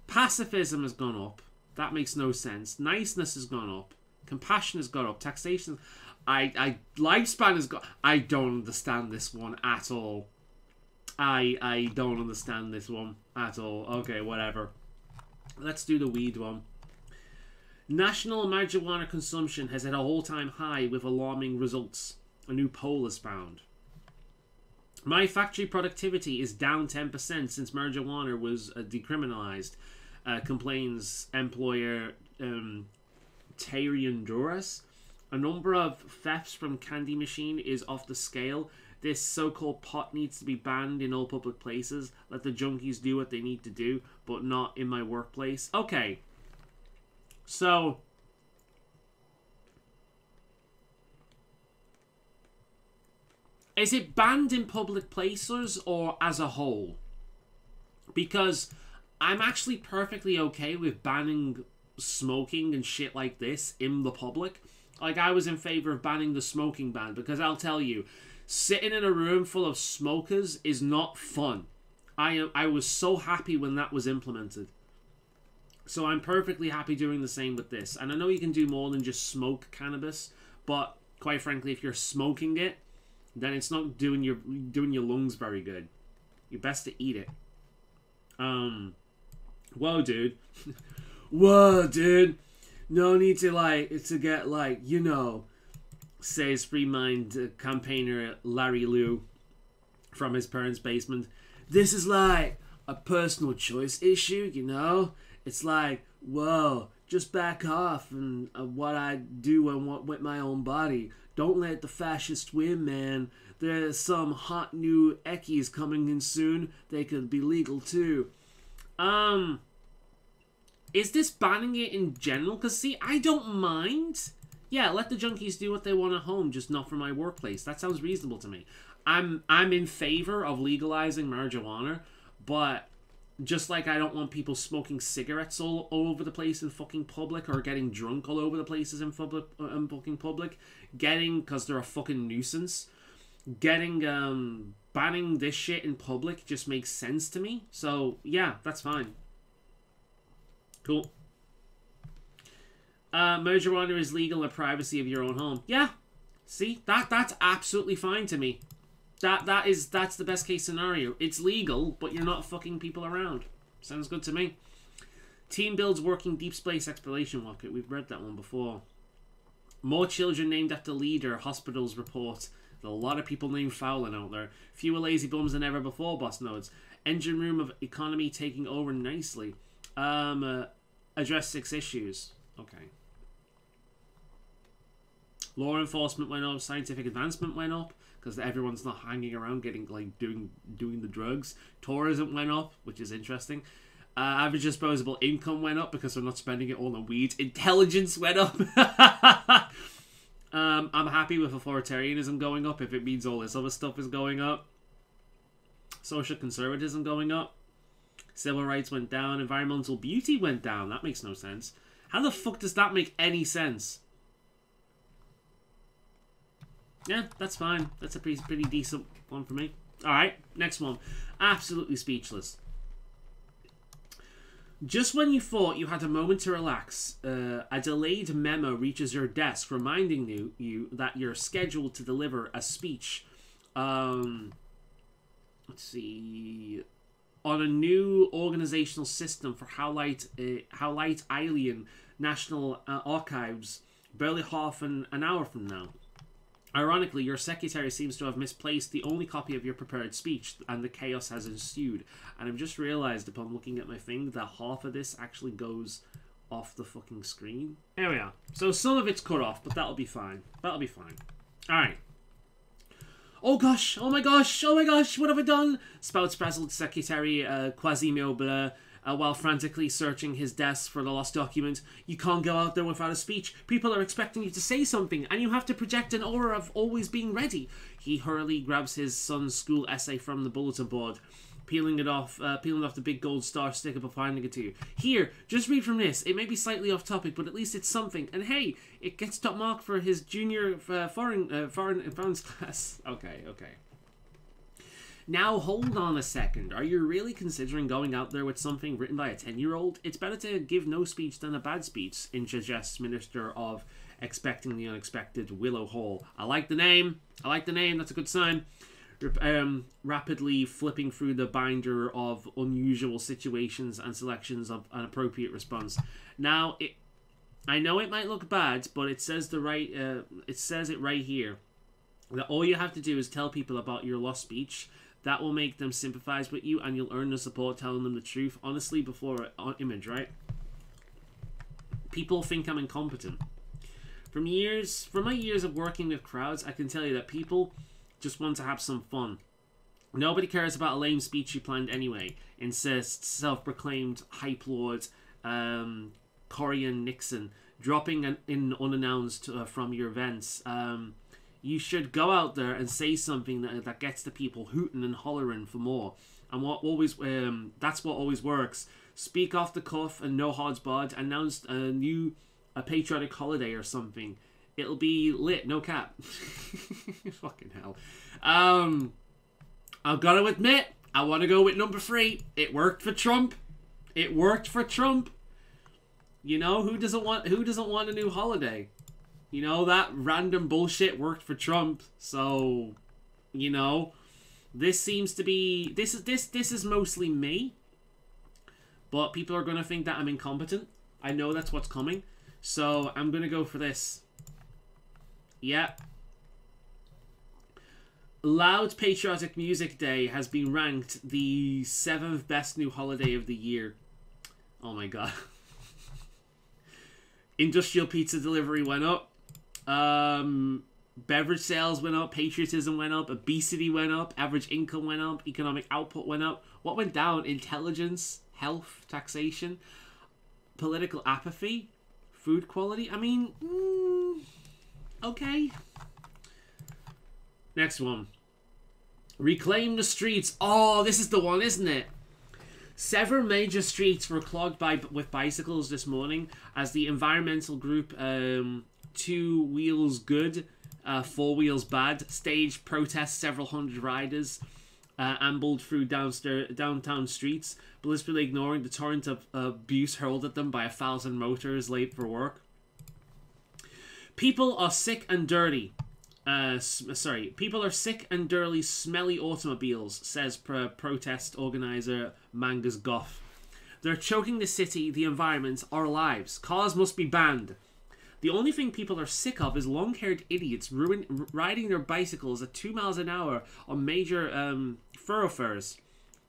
Pacifism has gone up. That makes no sense. Niceness has gone up. Compassion has gone up. Taxation... lifespan has got... I don't understand this one at all. I don't understand this one at all. Okay, whatever. Let's do the weed one. National marijuana consumption has hit an all-time high with alarming results. A new poll is found. My factory productivity is down 10% since marijuana was decriminalized, complains employer Tyrion Duras. A number of thefts from candy machine is off the scale. This so-called pot needs to be banned in all public places. Let the junkies do what they need to do, but not in my workplace. Okay. So... is it banned in public places or as a whole? Because I'm actually perfectly okay with banning smoking and shit like this in the public. Like, I was in favor of banning the smoking ban, because I'll tell you, sitting in a room full of smokers is not fun. I was so happy when that was implemented. So I'm perfectly happy doing the same with this. And I know you can do more than just smoke cannabis, but quite frankly, if you're smoking it, then it's not doing your lungs very good. You're best to eat it. Whoa, dude. Whoa, dude. No need to get, you know, says Free Mind campaigner Larry Liu from his parents' basement. This is like a personal choice issue, you know? It's like, whoa, just back off and what I do and what with my own body. Don't let the fascist win, man. There's some hot new eckies coming in soon. They could be legal too. Is this banning it in general? Because, see, I don't mind. Yeah, let the junkies do what they want at home, just not for my workplace. That sounds reasonable to me. I'm in favor of legalizing marijuana, but just like I don't want people smoking cigarettes all over the place in fucking public, or getting drunk all over the places in fucking public, because they're a fucking nuisance. Banning this shit in public just makes sense to me. So, yeah, that's fine. Cool. Marijuana is legal in the privacy of your own home. Yeah. See? That's absolutely fine to me. That's the best case scenario. It's legal, but you're not fucking people around. Sounds good to me. Team builds working deep space exploration rocket. We've read that one before. More children named after leader. Hospitals report. There's a lot of people named Fowlin out there. Fewer lazy bums than ever before, boss nodes. Engine room of economy taking over nicely. Address 6 issues. Okay. Law enforcement went up. Scientific advancement went up, because everyone's not hanging around getting doing the drugs. Tourism went up, which is interesting. Average disposable income went up because they're not spending it all on weed. Intelligence went up. I'm happy with authoritarianism going up if it means all this other stuff is going up. Social conservatism going up. Civil rights went down. Environmental beauty went down. That makes no sense. How the fuck does that make any sense? Yeah, that's fine. That's a pretty decent one for me. Alright, next one. Absolutely speechless. Just when you thought you had a moment to relax, a delayed memo reaches your desk reminding you that you're scheduled to deliver a speech. Let's see. On a new organizational system for Howlite Isle National Archives, barely half an hour from now. Ironically, your secretary seems to have misplaced the only copy of your prepared speech, and the chaos has ensued. And I've just realized upon looking at my thing that half of this actually goes off the fucking screen. There we are. So some of it's cut off, but that'll be fine. That'll be fine. Alright. Oh gosh, oh my gosh, what have I done? Spouts frazzled secretary Quasimodo while frantically searching his desk for the lost document. You can't go out there without a speech. People are expecting you to say something, and you have to project an aura of always being ready. He hurriedly grabs his son's school essay from the bulletin board, peeling off the big gold star sticker before handing it to you. Here, just read from this. It may be slightly off topic, but at least it's something. And hey, it gets top mark for his junior foreign class. Okay. Now, hold on a second. Are you really considering going out there with something written by a 10-year-old? It's better to give no speech than a bad speech, suggests Minister of Expecting the Unexpected, Willow Hall. I like the name. That's a good sign. Rapidly flipping through the binder of unusual situations and selections of an appropriate response. Now, I know it might look bad, but it says it right here. That all you have to do is tell people about your lost speech. That will make them sympathize with you, and you'll earn their support telling them the truth, honestly, before image, right? People think I'm incompetent. From my years of working with crowds, I can tell you that people just want to have some fun. Nobody cares about a lame speech you planned anyway, insists self-proclaimed hype lord Corian Nixon, dropping in unannounced from your events. You should go out there and say something that gets the people hooting and hollering for more. And that's what always works. speak off the cuff and no odds barred, announce a patriotic holiday or something. It'll be lit, no cap. Fucking hell. I've got to admit, I want to go with number 3. It worked for Trump. It worked for Trump. You know, who doesn't want a new holiday? You know, that random bullshit worked for Trump. So, you know, this seems to be this is mostly me. But people are going to think that I'm incompetent. I know that's what's coming. So, I'm going to go for this. Yeah. Loud Patriotic Music Day has been ranked the 7th best new holiday of the year. Oh my god. Industrial pizza delivery went up. Beverage sales went up. Patriotism went up. Obesity went up. Average income went up. Economic output went up. What went down? Intelligence, health, taxation, political apathy, food quality. I mean, okay. Next one. Reclaim the streets. Oh, this is the one, isn't it? Several major streets were clogged with bicycles this morning as the environmental group 2 Wheels Good, 4 Wheels Bad staged protests. Several hundred riders ambled through downtown streets, blissfully ignoring the torrent of abuse hurled at them by 1,000 motors late for work. People are sick and dirty. People are sick and dirty, smelly automobiles, says protest organizer Mangus Goff. They're choking the city, the environment, our lives. Cars must be banned. The only thing people are sick of is long-haired idiots riding their bicycles at 2 miles an hour on major thoroughfares,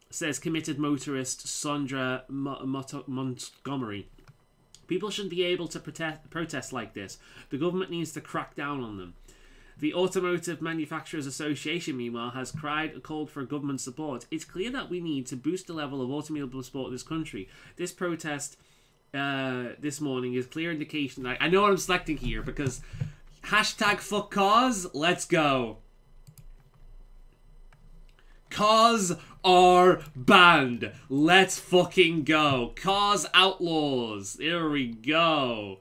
says committed motorist Sandra Montgomery. People shouldn't be able to protest like this. The government needs to crack down on them. The Automotive Manufacturers Association, meanwhile, has called for government support. It's clear that we need to boost the level of automobile support in this country. This protest this morning is clear indication that I know what I'm selecting here because hashtag fuck cars, let's go. Cars are banned. Let's fucking go. Cars outlaws. There we go.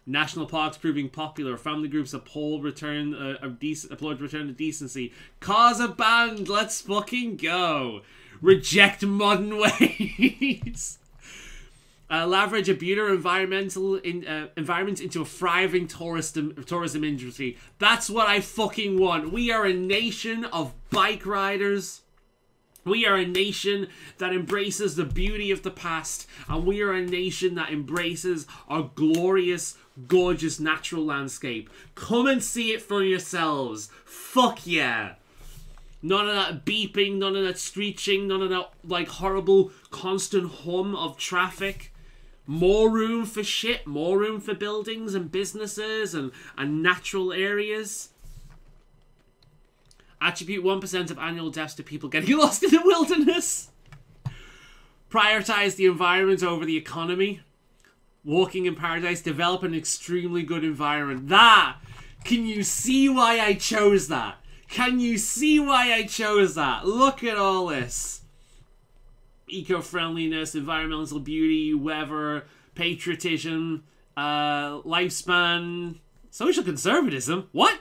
National parks proving popular. Family groups applaud return to decency. Cars are banned. Let's fucking go. Reject modern ways. Leverage a beautiful environment into a thriving tourism industry. That's what I fucking want. We are a nation of bike riders. We are a nation that embraces the beauty of the past, and we are a nation that embraces our glorious, gorgeous natural landscape. Come and see it for yourselves. Fuck yeah. None of that beeping, none of that screeching, none of that like horrible constant hum of traffic. More room for shit, more room for buildings and businesses and natural areas. Attribute 1% of annual deaths to people getting lost in the wilderness. Prioritize the environment over the economy. Walking in paradise. Develop an extremely good environment. Can you see why I chose that? Can you see why I chose that? Look at all this. Eco-friendliness, environmental beauty, weather, patriotism, lifespan, social conservatism. What?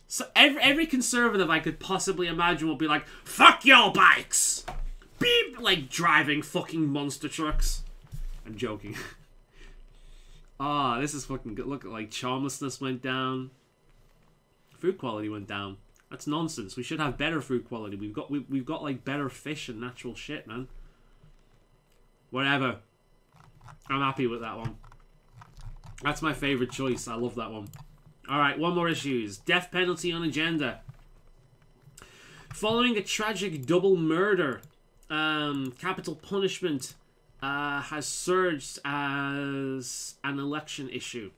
So every conservative I could possibly imagine will be like, fuck your bikes! Beep! Like driving fucking monster trucks. I'm joking. This is fucking good. Look, like charmlessness went down. Food quality went down. That's nonsense. We should have better food quality. We've got like better fish and natural shit, man. Whatever. I'm happy with that one. That's my favourite choice. I love that one. Alright, one more issues. Death penalty on agenda. Following a tragic double murder, capital punishment has surged as an election issue.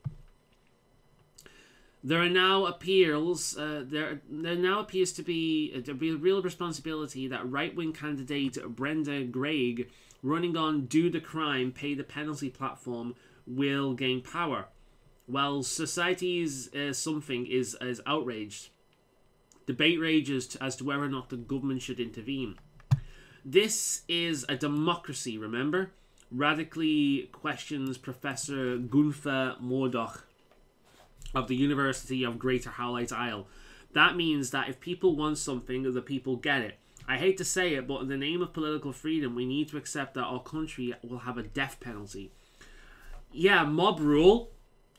There now appears to be a real responsibility that right-wing candidate Brenda Gregg, running on Do the Crime, Pay the Penalty platform, will gain power. While society's something is outraged, debate rages as to whether or not the government should intervene. This is a democracy, remember? radically questions Professor Gunther Murdoch of the University of Greater Howlite Isle. That means that if people want something, the people get it. I hate to say it, but in the name of political freedom, we need to accept that our country will have a death penalty. Yeah, mob rule.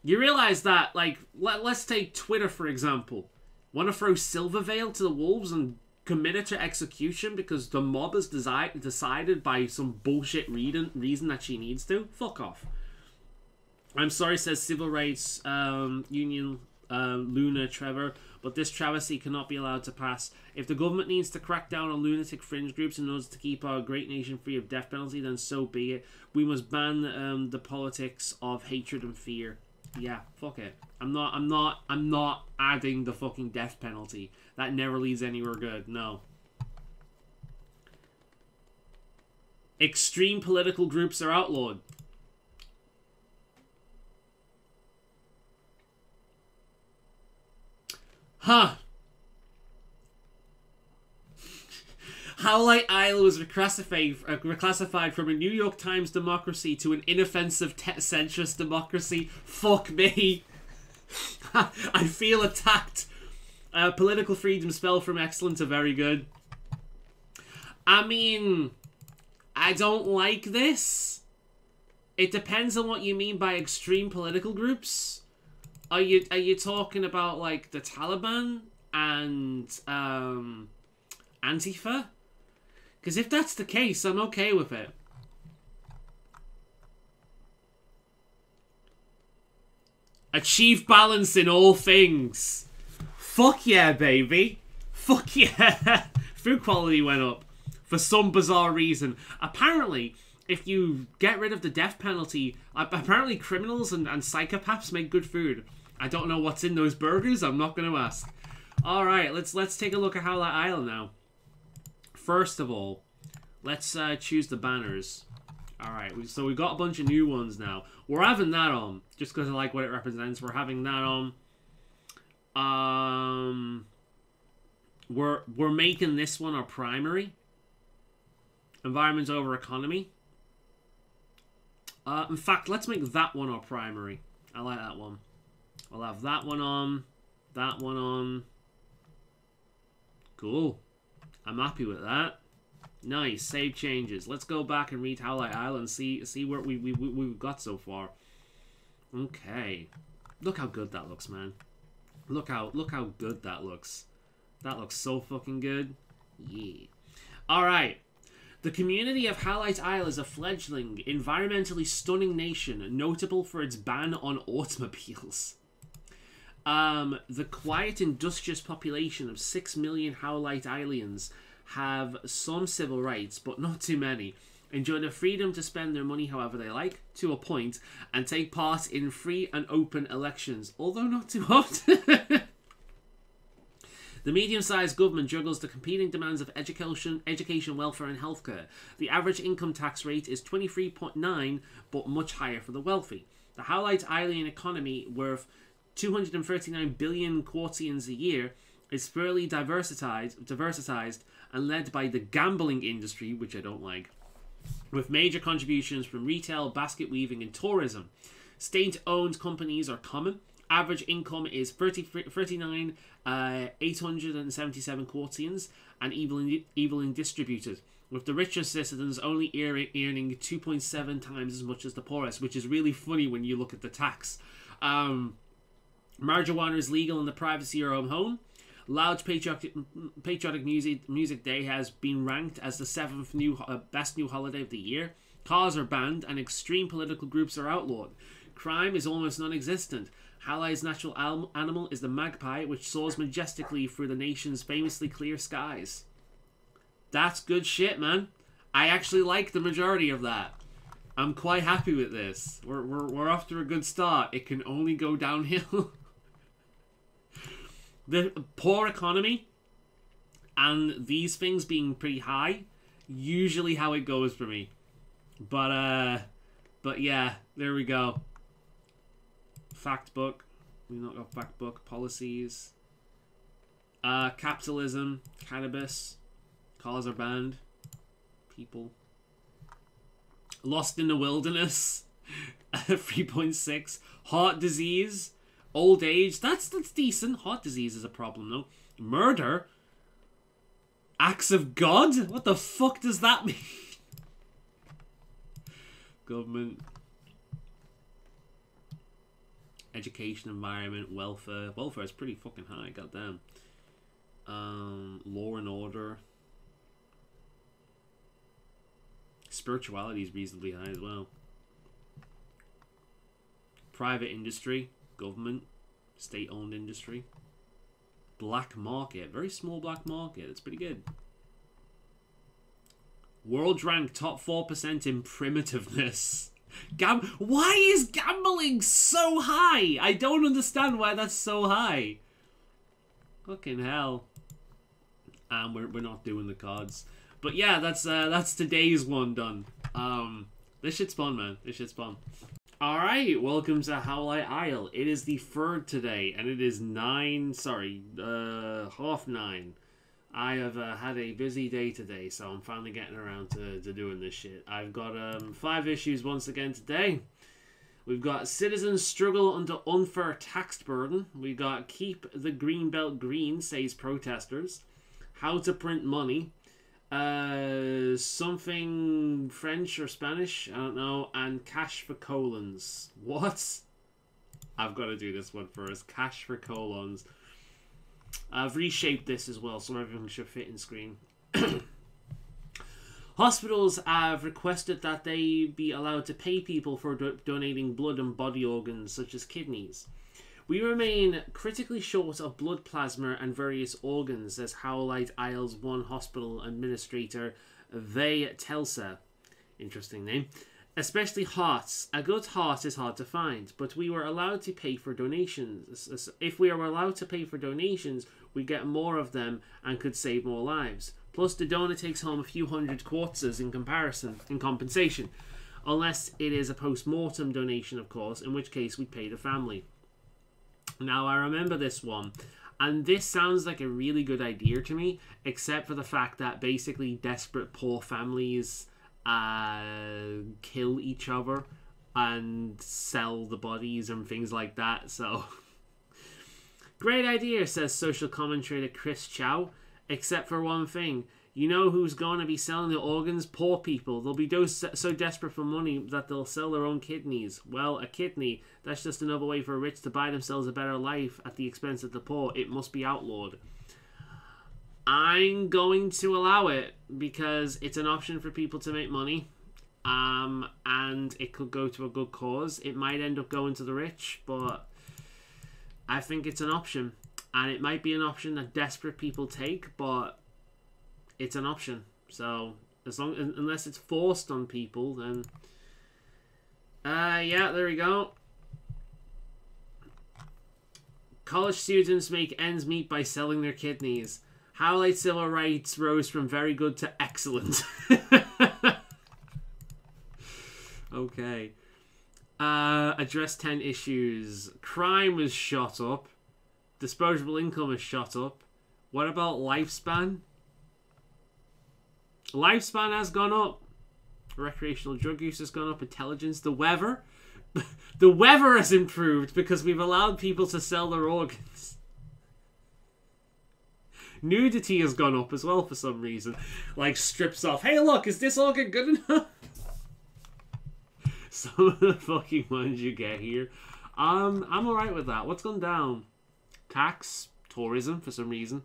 You realize that, like, let's take Twitter, for example. Want to throw Silvervale to the wolves and commit her to execution because the mob has decided by some bullshit reason that she needs to? Fuck off. I'm sorry, says Civil Rights Union Luna Trevor, but this travesty cannot be allowed to pass. If the government needs to crack down on lunatic fringe groups in order to keep our great nation free of death penalty, then so be it. We must ban the politics of hatred and fear. Yeah, fuck it. I'm not adding the fucking death penalty. That never leads anywhere good. No. Extreme political groups are outlawed. Huh. Howlite Isle was reclassified from a New York Times democracy to an inoffensive centrist democracy. Fuck me. I feel attacked. Political freedoms fell from excellent to very good. I mean, I don't like this. It depends on what you mean by extreme political groups. Are you talking about like the Taliban and Antifa? Because if that's the case, I'm okay with it. Achieve balance in all things. Fuck yeah, baby. Fuck yeah. Food quality went up for some bizarre reason. Apparently, if you get rid of the death penalty, apparently criminals and psychopaths make good food. I don't know what's in those burgers. I'm not going to ask. All right, let's take a look at Howlite Isle now. First of all, let's choose the banners. All right, so we got a bunch of new ones now. We're having that on just because I like what it represents. We're having that on. We're making this one our primary. Environment over economy. In fact, let's make that one our primary. I like that one. I'll have that one on. That one on. Cool. I'm happy with that. Nice. Save changes. Let's go back and read Howlite Isle and see what we've got so far. Okay. Look how good that looks, man. Look how good that looks. That looks so fucking good. Yeah. Alright. The community of Howlite Isle is a fledgling, environmentally stunning nation, notable for its ban on automobiles. The quiet, industrious population of 6 million Howlite Isleans have some civil rights, but not too many. Enjoy the freedom to spend their money however they like, to a point, and take part in free and open elections, although not too often. The medium-sized government juggles the competing demands of education, welfare, and healthcare. The average income tax rate is 23.9, but much higher for the wealthy. The Howlite Islean economy, worth 239 billion quartians a year, is fairly diversitized and led by the gambling industry, which I don't like, with major contributions from retail, basket weaving, and tourism. State-owned companies are common. Average income is 39,877 quartians and evenly distributed, with the richest citizens only earning 2.7 times as much as the poorest, which is really funny when you look at the tax. Marijuana is legal in the privacy of your own home. Loud Patriotic Music Day has been ranked as the 7th best new holiday of the year. Cars are banned and extreme political groups are outlawed. Crime is almost non-existent. Howlite's natural animal is the magpie, which soars majestically through the nation's famously clear skies. That's good shit, man. I actually like the majority of that. I'm quite happy with this. We're off to a good start. It can only go downhill. The poor economy and these things being pretty high, usually how it goes for me. But yeah, there we go. Fact book. We've not got fact book. Policies. Capitalism. Cannabis. Cars are banned. People. Lost in the Wilderness, 3.6. Heart disease, old age, that's decent. Heart disease is a problem though. Murder, acts of God, what the fuck does that mean? Government, education, environment, welfare. Welfare is pretty fucking high, goddamn. Law and order. Spirituality is reasonably high as well. Private industry, government, state-owned industry. Black market, very small black market. It's pretty good. World ranked top 4% in primitiveness. Why is gambling so high? I don't understand why that's so high. Fucking hell. And we're not doing the cards. But yeah, that's today's one done. This shit's fun, man. This shit's fun. Alright, welcome to Howlite Isle. It is the 3rd today, and it is 9:30. I have had a busy day today, so I'm finally getting around to doing this shit. I've got 5 issues once again today. We've got citizens struggle under unfair tax burden. We got keep the greenbelt green, says protesters. How to print money. Something French or Spanish, I don't know, and cash for colons. What? I've got to do this one first. Cash for colons. I've reshaped this as well, so everything should fit in screen. Hospitals have requested that they be allowed to pay people for donating blood and body organs, such as kidneys. We remain critically short of blood plasma and various organs, says Howlite Isle's one hospital administrator, Vay Telsa. Interesting name. Especially hearts. A good heart is hard to find, but we were allowed to pay for donations. If we are allowed to pay for donations, we get more of them and could save more lives. Plus, the donor takes home a few hundred quarters in compensation. Unless it is a post-mortem donation, of course, in which case we pay the family. Now, I remember this one, and this sounds like a really good idea to me, except for the fact that basically desperate poor families kill each other and sell the bodies and things like that, so... Great idea, says social commentator Chris Chow, except for one thing. You know who's going to be selling the organs? Poor people. They'll be so desperate for money that they'll sell their own kidneys. Well, a kidney, that's just another way for rich to buy themselves a better life at the expense of the poor. It must be outlawed. I'm going to allow it because it's an option for people to make money. And it could go to a good cause. It might end up going to the rich, but I think it's an option. And it might be an option that desperate people take, but... it's an option, so unless it's forced on people, then yeah, there we go. College students make ends meet by selling their kidneys. Howlite civil rights rose from very good to excellent. Okay. Address 10 issues. Crime is shot up. Disposable income is shot up. What about lifespan? Lifespan has gone up. Recreational drug use has gone up. Intelligence. The weather. The weather has improved because we've allowed people to sell their organs. Nudity has gone up as well for some reason. Like strips off. Hey look, is this organ good enough? Some of the fucking ones you get here. I'm alright with that. What's gone down? Tax. Tourism for some reason.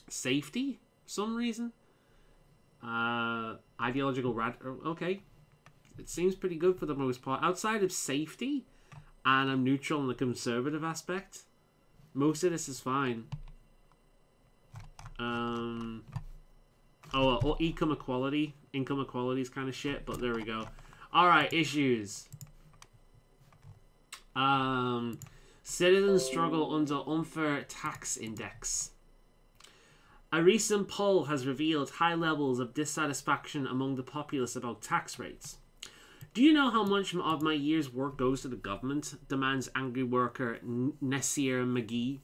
Safety for some reason. Ideological okay, it seems pretty good for the most part. Outside of safety, and I'm neutral on the conservative aspect, most of this is fine. Or income equality is kind of shit, but there we go. Alright, issues. Citizens struggle under unfair tax index. A recent poll has revealed high levels of dissatisfaction among the populace about tax rates. Do you know how much of my year's work goes to the government? Demands angry worker Nessir McGee.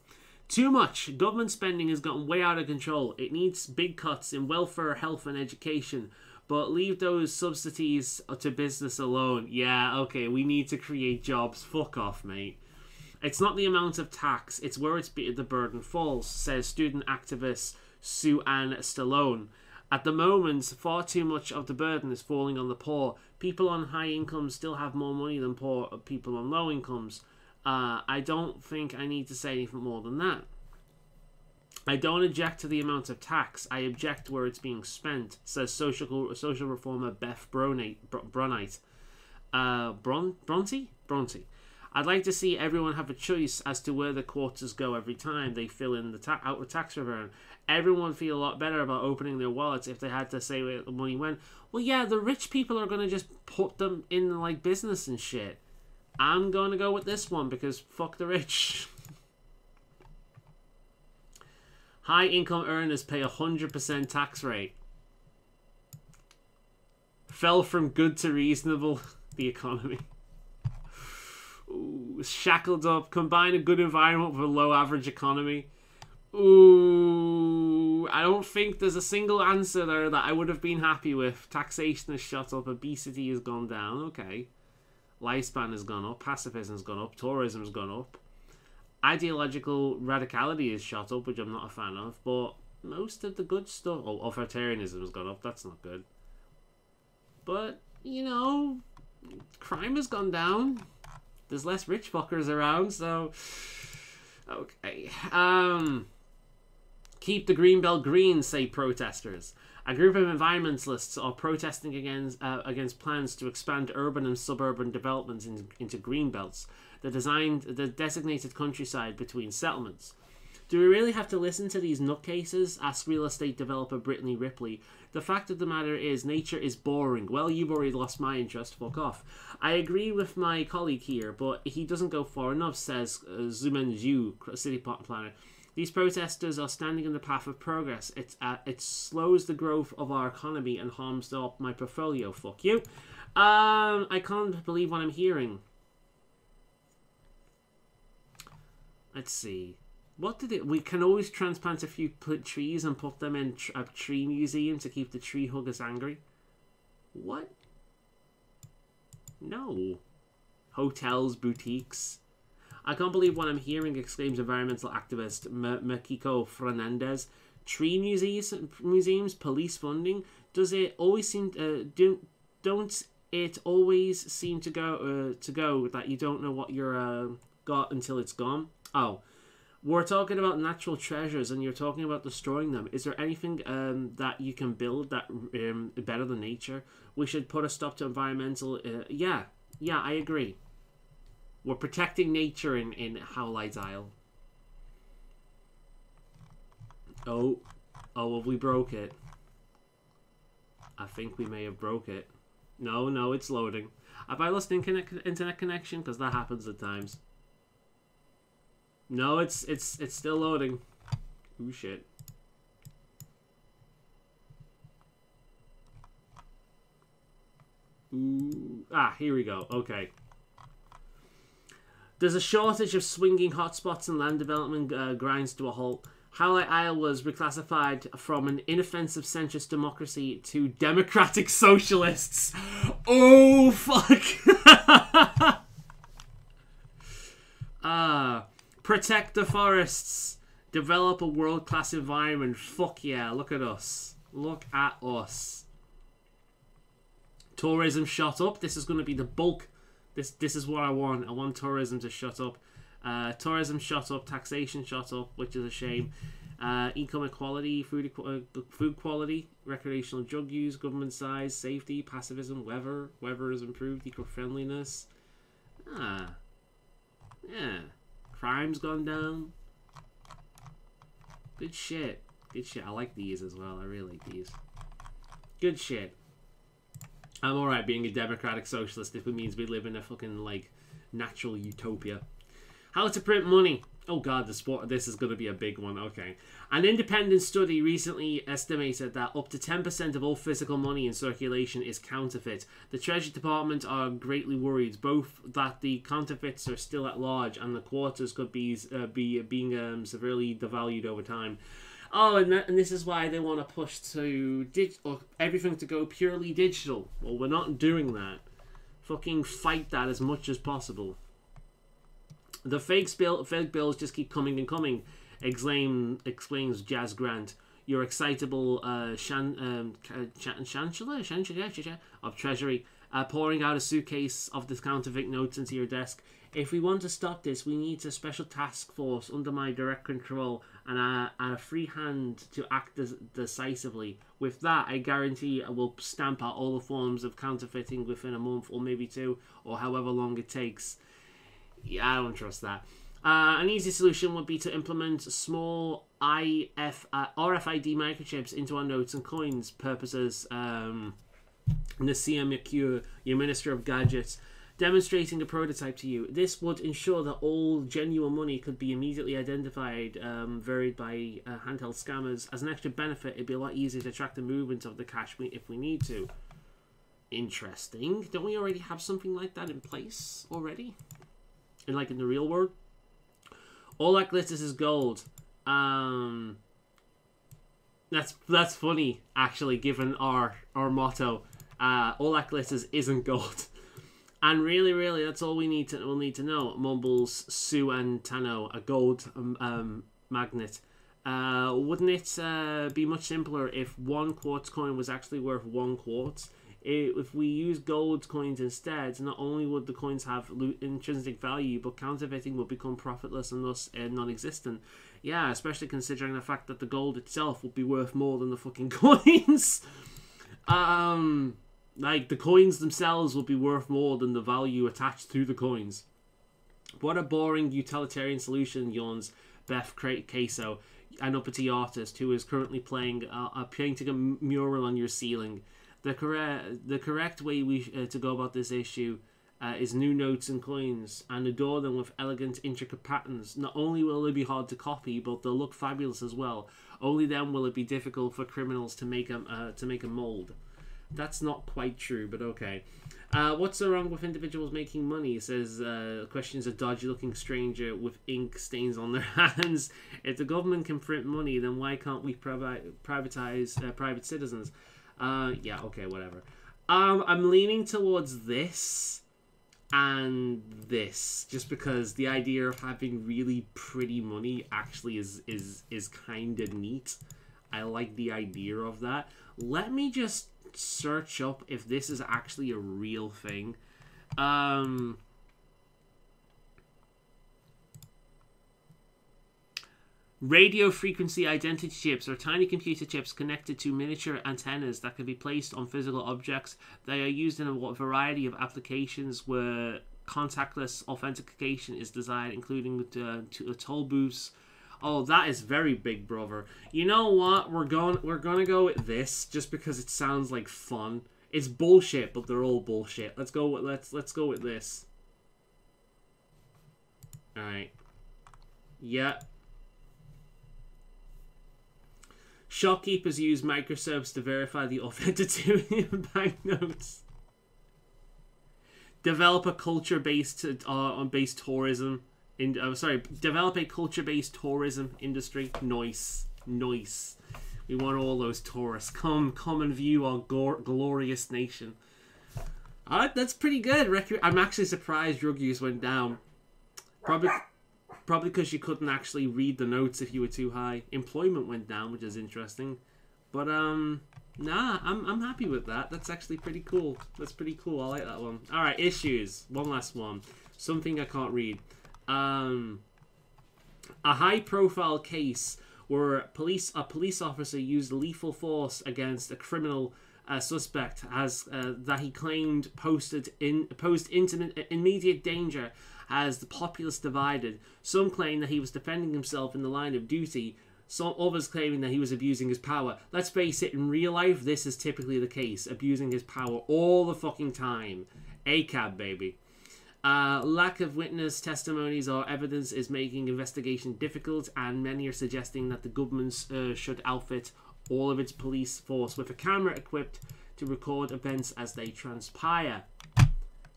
Too much. Government spending has gotten way out of control. It needs big cuts in welfare, health and education. But leave those subsidies to business alone. Yeah, okay, we need to create jobs. Fuck off, mate. It's not the amount of tax, it's where the burden falls, says student activist Sue Ann Stallone. At the moment, far too much of the burden is falling on the poor. People on high incomes still have more money than poor people on low incomes. I don't think I need to say anything more than that. I don't object to the amount of tax. I object where it's being spent, says social reformer Beth Bronte. Bronte? I'd like to see everyone have a choice as to where the quarters go every time they fill in the outward tax return. Everyone would feel a lot better about opening their wallets if they had to say where the money went. Well, yeah, the rich people are going to just put them in like business and shit. I'm going to go with this one because fuck the rich. High income earners pay 100% tax rate. Fell from good to reasonable, the economy. Ooh, shackled up. Combine a good environment with a low average economy. Ooh, I don't think there's a single answer there that I would have been happy with. Taxation has shot up. Obesity has gone down. Okay. Lifespan has gone up. Pacifism has gone up. Tourism has gone up. Ideological radicality is shot up, which I'm not a fan of. But most of the good stuff... Oh, authoritarianism has gone up. That's not good. But, you know, crime has gone down. There's less rich fuckers around, so... Okay. Keep the Greenbelt green, say protesters. A group of environmentalists are protesting against plans to expand urban and suburban developments into greenbelts, the designated countryside between settlements. Do we really have to listen to these nutcases? Asked real estate developer Brittany Ripley. The fact of the matter is, nature is boring. Well, you've already lost my interest. Fuck off. I agree with my colleague here, but he doesn't go far enough, says Zumen Zhu, city planner. These protesters are standing in the path of progress. It slows the growth of our economy and harms my portfolio. Fuck you. I can't believe what I'm hearing. Let's see. What did it... We can always transplant a few trees and put them in a tree museum to keep the tree huggers angry. What? No. Hotels, boutiques. I can't believe what I'm hearing, exclaims environmental activist Makiko Fernandez. Tree museums, police funding. Does it always seem... don't it always seem to go that you don't know what you're got until it's gone? Oh. We're talking about natural treasures and you're talking about destroying them. Is there anything that you can build that better than nature? We should put a stop to environmental... Yeah, I agree. We're protecting nature in Howlite Isle. Oh, have we broke it? I think we may have broke it. No, it's loading. Have I lost internet connection? Because that happens at times. No, it's still loading. Ooh, shit. Ooh. Here we go. Okay. There's a shortage of swinging hotspots and land development grinds to a halt. Howlite Isle was reclassified from an inoffensive centrist democracy to democratic socialists. Oh, fuck. Protect the forests. Develop a world-class environment. Fuck yeah, look at us. Look at us. Tourism shot up. This is going to be the bulk. This is what I want. I want tourism to shut up. Tourism shot up. Taxation shot up, which is a shame. Income equality, food quality, recreational drug use, government size, safety, pacifism, weather has improved, eco-friendliness. Yeah. Crime's gone down. Good shit. I like these as well. I really like these. Good shit. I'm alright being a democratic socialist if it means we live in a fucking, like, natural utopia. How to print money. Oh god, this is going to be a big one. Okay. An independent study recently estimated that up to 10% of all physical money in circulation is counterfeit. The Treasury Department are greatly worried, both that the counterfeits are still at large and the quarters could be being severely devalued over time. Oh, and this is why they want to push to everything to go purely digital. Well, we're not doing that. Fucking fight that as much as possible. The fake bills just keep coming and coming, exclaims Jazz Grant, your excitable chancellor of Treasury, pouring out a suitcase of the counterfeit notes into your desk. If we want to stop this, we need a special task force under my direct control and a free hand to act decisively. With that, I guarantee I will stamp out all the forms of counterfeiting within a month or maybe two, or however long it takes. Yeah, I don't trust that. An easy solution would be to implement small RFID microchips into our notes and coins. Purposes, Nasia McCure, your Minister of Gadgets, demonstrating a prototype to you. This would ensure that all genuine money could be immediately identified, varied by handheld scammers. As an extra benefit, it'd be a lot easier to track the movement of the cash if we need to. Interesting. Don't we already have something like that in place already? In the real world? All that glitters is gold. That's funny, actually, given our motto. All that glitters isn't gold. And really, that's all we'll need to know. Mumbles Sue and Tano, a gold magnet. Wouldn't it be much simpler if 1 quartz coin was actually worth 1 quartz? If we use gold coins instead, not only would the coins have intrinsic value, but counterfeiting would become profitless and thus non-existent. Yeah, especially considering the fact that the gold itself would be worth more than the fucking coins. The coins themselves would be worth more than the value attached to the coins. What a boring utilitarian solution, yawns Beth Queso, an uppity artist who is currently painting a mural on your ceiling. The correct way to go about this issue is new notes and coins, and adorn them with elegant, intricate patterns. Not only will they be hard to copy, but they'll look fabulous as well. Only then will it be difficult for criminals to make a mold. That's not quite true, but okay. What's so wrong with individuals making money? Says questions a dodgy-looking stranger with ink stains on their hands. If the government can print money, then why can't we privatize private citizens? Yeah, okay, whatever. I'm leaning towards this and this, just because the idea of having really pretty money actually is kind of neat. I like the idea of that. Let me just search up if this is actually a real thing. Radio frequency identity chips are tiny computer chips connected to miniature antennas that can be placed on physical objects. They are used in a variety of applications where contactless authentication is desired, including to toll booths. Oh, that is very big, brother. You know what? We're gonna go with this just because it sounds like fun. It's bullshit, but they're all bullshit. Let's go with this. All right. Yeah. Shopkeepers use microservices to verify the authenticity of banknotes. Develop a culture-based tourism. Develop a culture-based tourism industry. Nice. We want all those tourists. Come and view our glorious nation. That's pretty good. I'm actually surprised drug use went down. Probably because you couldn't actually read the notes if you were too high. Employment went down, which is interesting. But nah, I'm happy with that. That's actually pretty cool. That's pretty cool. I like that one. All right, issues. One last one. Something I can't read. A high-profile case where a police officer used lethal force against a criminal suspect that he claimed posed immediate danger. As the populace divided, some claim that he was defending himself in the line of duty, some others claiming that he was abusing his power. Let's face it, in real life, this is typically the case, abusing his power all the fucking time. ACAB, baby. Lack of witness testimonies or evidence is making investigation difficult, and many are suggesting that the government should outfit all of its police force with a camera equipped to record events as they transpire.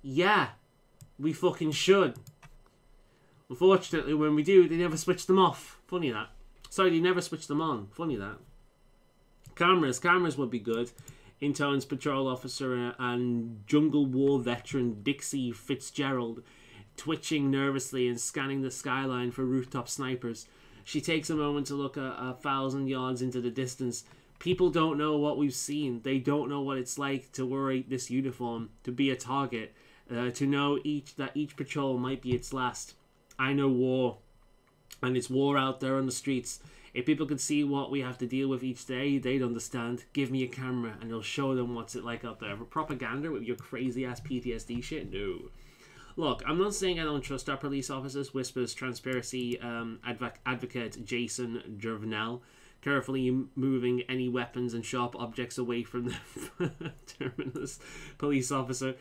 Yeah. We fucking should. Unfortunately, when we do, they never switch them off. Funny that. Sorry, they never switched them on. Funny that. Cameras would be good. Intones patrol officer and jungle war veteran Dixie Fitzgerald twitching nervously and scanning the skyline for rooftop snipers. She takes a moment to look 1,000 yards into the distance. People don't know what we've seen. They don't know what it's like to wear this uniform, to be a target, to know that each patrol might be its last. I know war, and it's war out there on the streets. If people could see what we have to deal with each day, they'd understand. Give me a camera and you'll show them what's it like out there. For propaganda with your crazy-ass PTSD shit? No. Look, I'm not saying I don't trust our police officers, whispers transparency advocate Jason Jervnell, carefully moving any weapons and sharp objects away from the terminus police officer.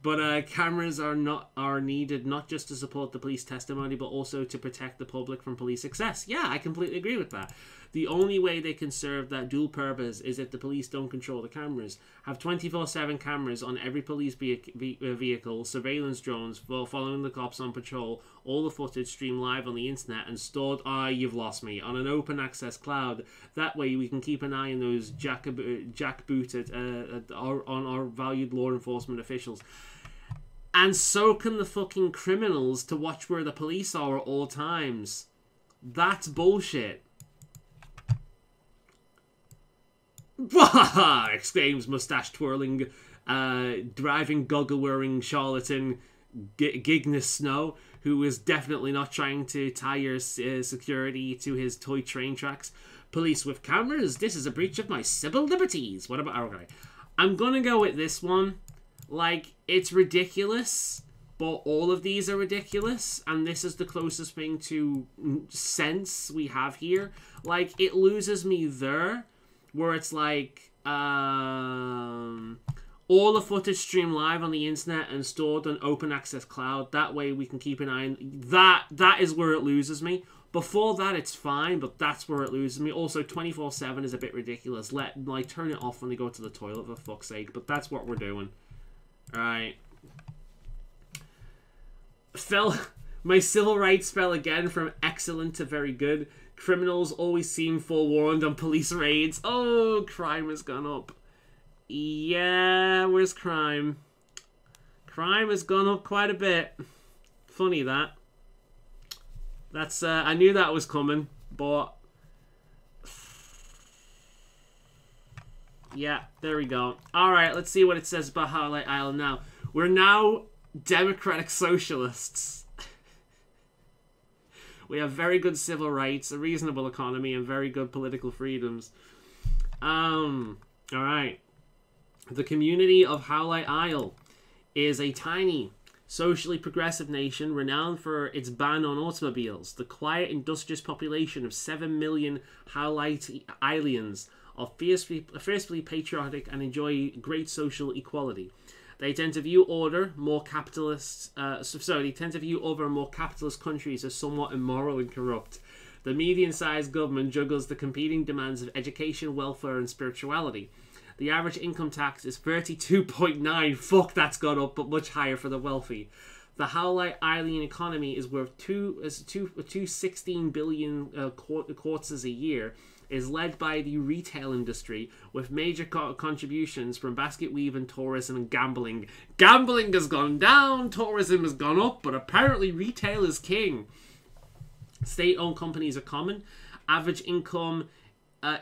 But cameras are needed not just to support the police testimony, but also to protect the public from police excess. Yeah, I completely agree with that. The only way they can serve that dual purpose is if the police don't control the cameras. Have 24/7 cameras on every police vehicle, surveillance drones for following the cops on patrol, all the footage streamed live on the internet and stored, you've lost me, on an open access cloud. That way we can keep an eye on those jackbooted on our valued law enforcement officials. And so can the fucking criminals to watch where the police are at all times. That's bullshit. Exclaims mustache-twirling, driving goggle-wearing charlatan Gignus Snow, who is definitely not trying to tie your security to his toy train tracks. Police with cameras? This is a breach of my civil liberties. What about... Okay. I'm gonna go with this one. Like, it's ridiculous, but all of these are ridiculous, and this is the closest thing to sense we have here. Like, it loses me there, where it's like, all the footage streamed live on the internet and stored on open access cloud. That way we can keep an eye on... That is where it loses me. Before that, it's fine, but that's where it loses me. Also, 24/7 is a bit ridiculous. Turn it off when they go to the toilet, for fuck's sake. But that's what we're doing. Alright. My civil rights fell again from excellent to very good. Criminals always seem forewarned on police raids. Oh, crime has gone up. Yeah, where's crime? Crime has gone up quite a bit. Funny that. That's, I knew that was coming, but... Yeah, there we go. Alright, let's see what it says about Howlite Isle now. We're now democratic socialists. We have very good civil rights, a reasonable economy, and very good political freedoms. Alright. The community of Howlite Isle is a tiny, socially progressive nation renowned for its ban on automobiles. The quiet, industrious population of 7 million Howlite Islians are fiercely patriotic and enjoy great social equality. They tend to view other more capitalist countries as somewhat immoral and corrupt. The medium-sized government juggles the competing demands of education, welfare, and spirituality. The average income tax is 32.9. Fuck, that's gone up, but much higher for the wealthy. The Howlite Island economy is worth 216 billion quarters a year. Is led by the retail industry, with major contributions from basket weaving, tourism, and gambling. Gambling has gone down, tourism has gone up, but apparently retail is king. State-owned companies are common. Average income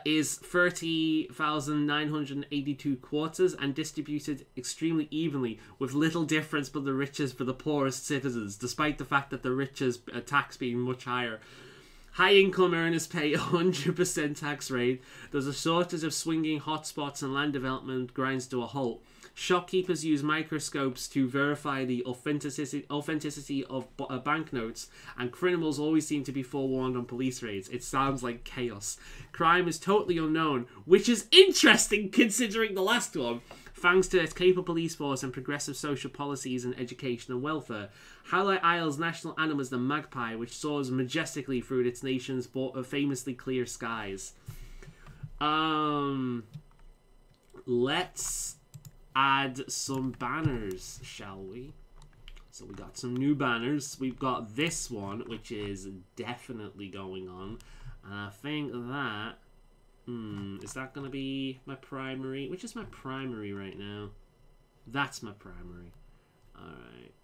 is 30,982 quarters and distributed extremely evenly, with little difference but the richest for the poorest citizens, despite the fact that the richest tax being much higher. High-income earners pay 100% tax rate. There's a shortage of swinging hotspots and land development grinds to a halt. Shopkeepers use microscopes to verify the authenticity of banknotes, and criminals always seem to be forewarned on police raids. It sounds like chaos. Crime is totally unknown, which is interesting considering the last one. Thanks to its capable police force and progressive social policies in education and welfare. Howlite Isle's national animal is the magpie, which soars majestically through its nation's famously clear skies. Let's add some banners, shall we? So we got some new banners. We've got this one, which is definitely going on. And I think that... is that going to be my primary? Which is my primary right now? That's my primary. Alright.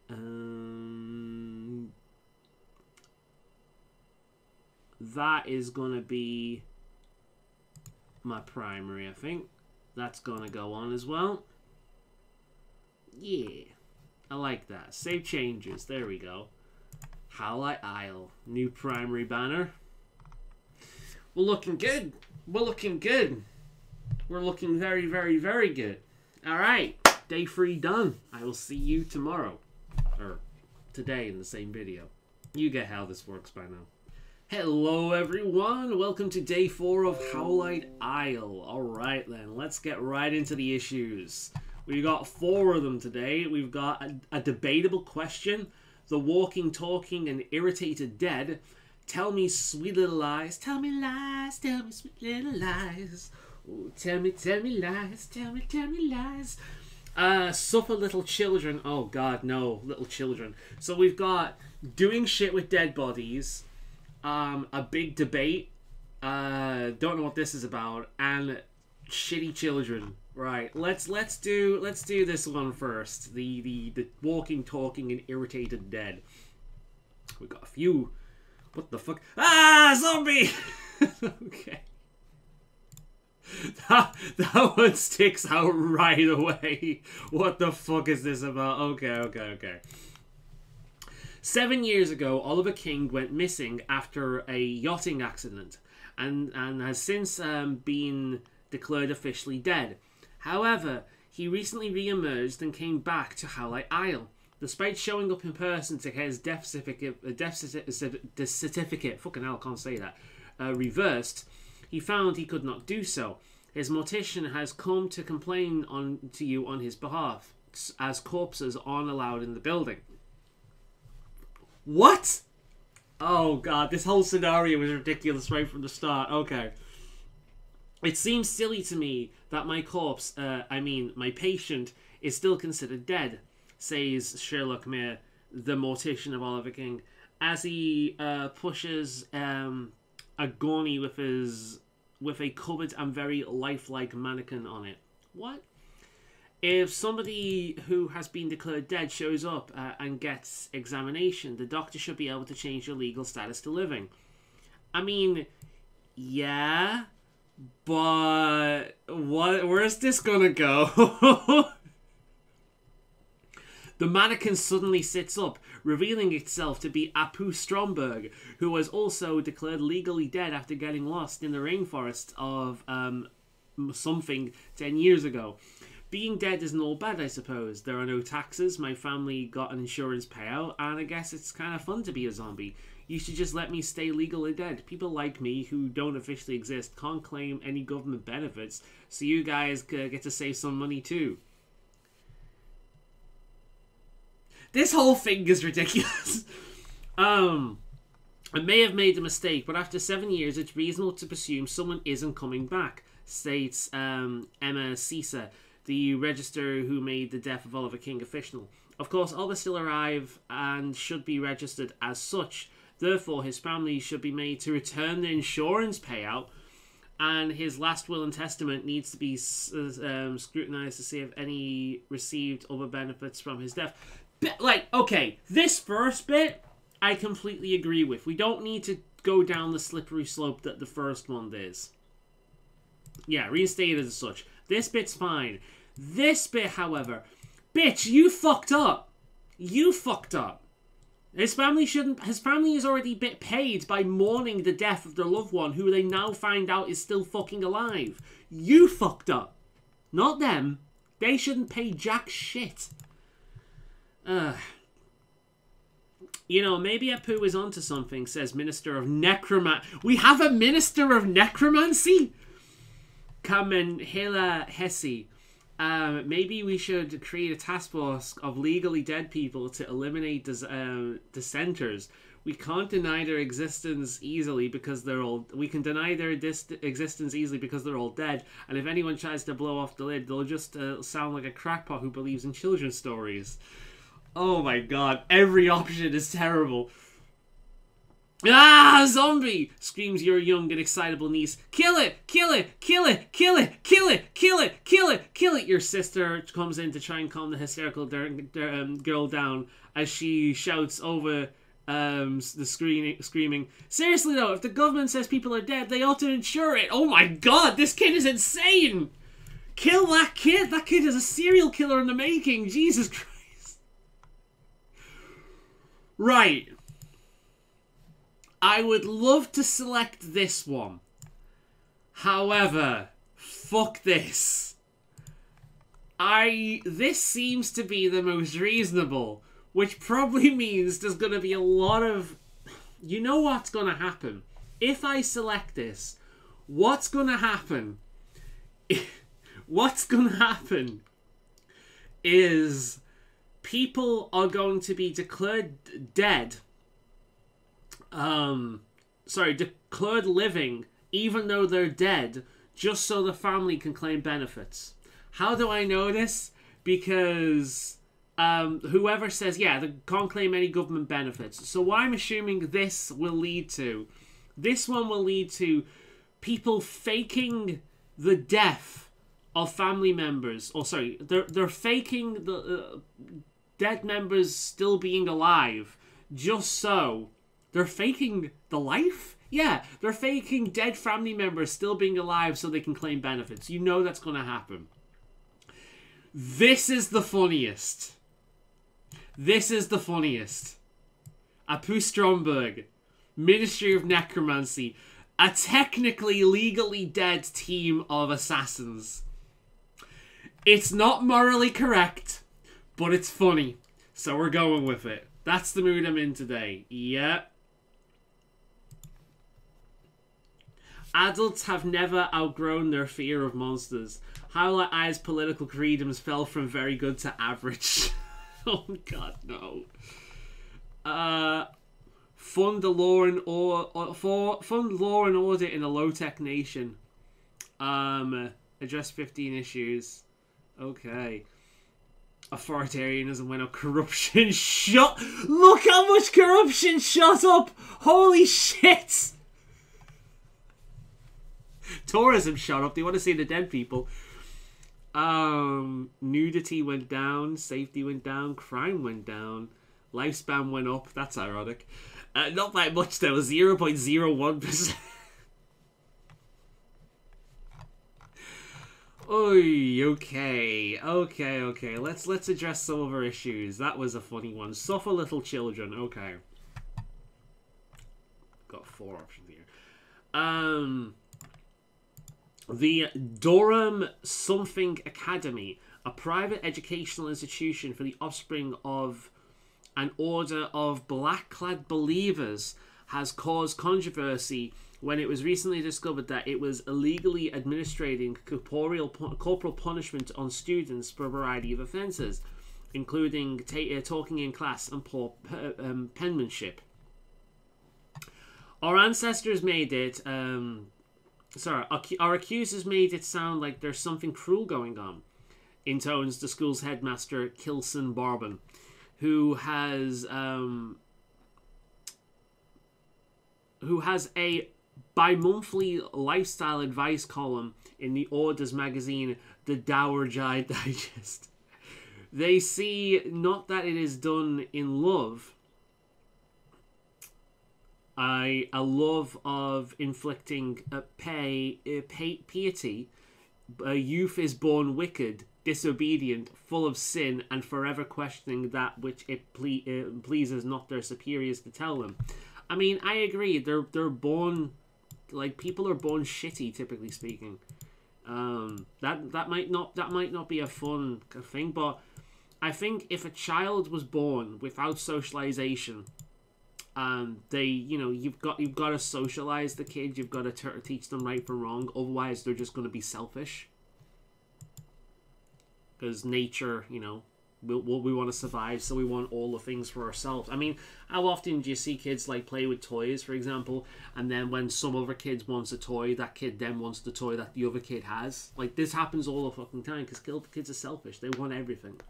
That is going to be my primary, I think. That's going to go on as well. Yeah. I like that. Save changes. There we go. Howlite Isle. New primary banner. We're looking good. We're looking good. We're looking very, very, very good. Alright. Day 3 done. I will see you tomorrow. Or today in the same video. You get how this works by now. Hello everyone, welcome to day 4 of Howlite Isle. Alright then, let's get right into the issues. We got 4 of them today. We've got a debatable question, the walking, talking and irritated dead, tell me sweet little lies, tell me lies, tell me sweet little lies. Ooh, tell me lies, tell me lies. Suffer little children, oh god no, little children. So we've got doing shit with dead bodies, a big debate, don't know what this is about, and shitty children. Right, let's do this one first. The walking, talking, and irritated dead. We got a few. What the fuck? Ah, zombie! Okay. That one sticks out right away. What the fuck is this about? Okay. 7 years ago, Oliver King went missing after a yachting accident and has since been declared officially dead. However, he recently re-emerged and came back to Howlite Isle. Despite showing up in person to get his death certificate, fucking hell, I can't say that, reversed, he found he could not do so. His mortician has come to complain to you on his behalf, as corpses aren't allowed in the building. What? Oh god, this whole scenario was ridiculous right from the start. Okay. It seems silly to me that my corpse, my patient, is still considered dead, says Sherlock Mayer, the mortician of Oliver King, as he pushes a gurney with a covered and very lifelike mannequin on it. What? If somebody who has been declared dead shows up and gets examination, the doctor should be able to change your legal status to living. I mean, yeah, but where's this gonna go? The mannequin suddenly sits up, revealing itself to be Apu Stromberg, who was also declared legally dead after getting lost in the rainforest of something 10 years ago. Being dead isn't all bad, I suppose. There are no taxes, my family got an insurance payout, and I guess it's kind of fun to be a zombie. You should just let me stay legally dead. People like me, who don't officially exist, can't claim any government benefits, so you guys get to save some money too. This whole thing is ridiculous. I may have made a mistake, but after 7 years, it's reasonable to presume someone isn't coming back, states Emma Caesar, the register who made the death of Oliver King official. Of course, Oliver still alive and should be registered as such. Therefore, his family should be made to return the insurance payout, and his last will and testament needs to be scrutinized to see if any received other benefits from his death. Like, okay, this first bit, I completely agree with. We don't need to go down the slippery slope that the first one is. Yeah, reinstated as such. This bit's fine. This bit, however, bitch, you fucked up. You fucked up. His family has already been paid by mourning the death of their loved one, who they now find out is still fucking alive. You fucked up. Not them. They shouldn't pay jack shit. You know, maybe Apu is onto something, says Minister of Necromancy. We have a Minister of Necromancy? Kamenhela Hesse. Maybe we should create a task force of legally dead people to eliminate dissenters. We can't deny their existence easily because they're all... We can deny their existence easily because they're all dead. And if anyone tries to blow off the lid, they'll just sound like a crackpot who believes in children's stories. Oh my god, every option is terrible. Ah, zombie! Screams your young and excitable niece. Kill it! Kill it! Kill it! Kill it! Kill it! Kill it! Kill it! Kill it! Your sister comes in to try and calm the hysterical girl down as she shouts over the screaming. Seriously though, if the government says people are dead, they ought to insure it. Oh my god, this kid is insane! Kill that kid! That kid is a serial killer in the making. Jesus Christ. Right. I would love to select this one. However, fuck this. This seems to be the most reasonable, which probably means there's going to be a lot of... You know what's going to happen? If I select this, what's going to happen? What's going to happen is people are going to be declared dead. Declared living, even though they're dead, just so the family can claim benefits. How do I know this? Because whoever says, yeah, they can't claim any government benefits. So what I'm assuming this will lead to, this one will lead to people faking the death of family members. Or sorry, they're faking the dead members still being alive, just so... They're faking the life? Yeah, they're faking dead family members still being alive so they can claim benefits. You know that's going to happen. This is the funniest. This is the funniest. Apu Stromberg, Ministry of Necromancy, a technically legally dead team of assassins. It's not morally correct, but it's funny. So we're going with it. That's the mood I'm in today. Yeah. Adults have never outgrown their fear of monsters. Howlite Isle's political freedoms fell from very good to average. Oh god, no. Fund law and order in a low-tech nation. Address 15 issues. Okay. Authoritarianism went up. Corruption shut. Look how much corruption shut up. Holy shit. Tourism shut up. They want to see the dead people. Nudity went down. Safety went down. Crime went down. Lifespan went up. That's ironic. Not that much though. 0.01%. Oy, okay. Let's address some of our issues. That was a funny one. Suffer little children. Okay. Got 4 options here. The Durham Something Academy, a private educational institution for the offspring of an order of black-clad believers, has caused controversy when it was recently discovered that it was illegally administering corporal punishment on students for a variety of offences, including talking in class and poor penmanship. Our ancestors made it... our accusers made it sound like there's something cruel going on, intones the school's headmaster, Kilson Barbon, who has a bi-monthly lifestyle advice column in the Order's magazine, The Dower Digest. They see not that it is done in love, a love of inflicting piety. A youth is born wicked, disobedient, full of sin, and forever questioning that which it pleases not their superiors to tell them. I mean, I agree. They're born, like, people are born shitty, typically speaking. That might not be a fun thing, but I think if a child was born without socialization, you've got to socialize the kid. You've got to teach them right from wrong. Otherwise, they're just going to be selfish. Because nature, we want to survive, so we want all the things for ourselves. I mean, how often do you see kids like play with toys, for example, and then when some other kid wants a toy, that kid then wants the toy that the other kid has? Like, this happens all the fucking time because kids are selfish. They want everything.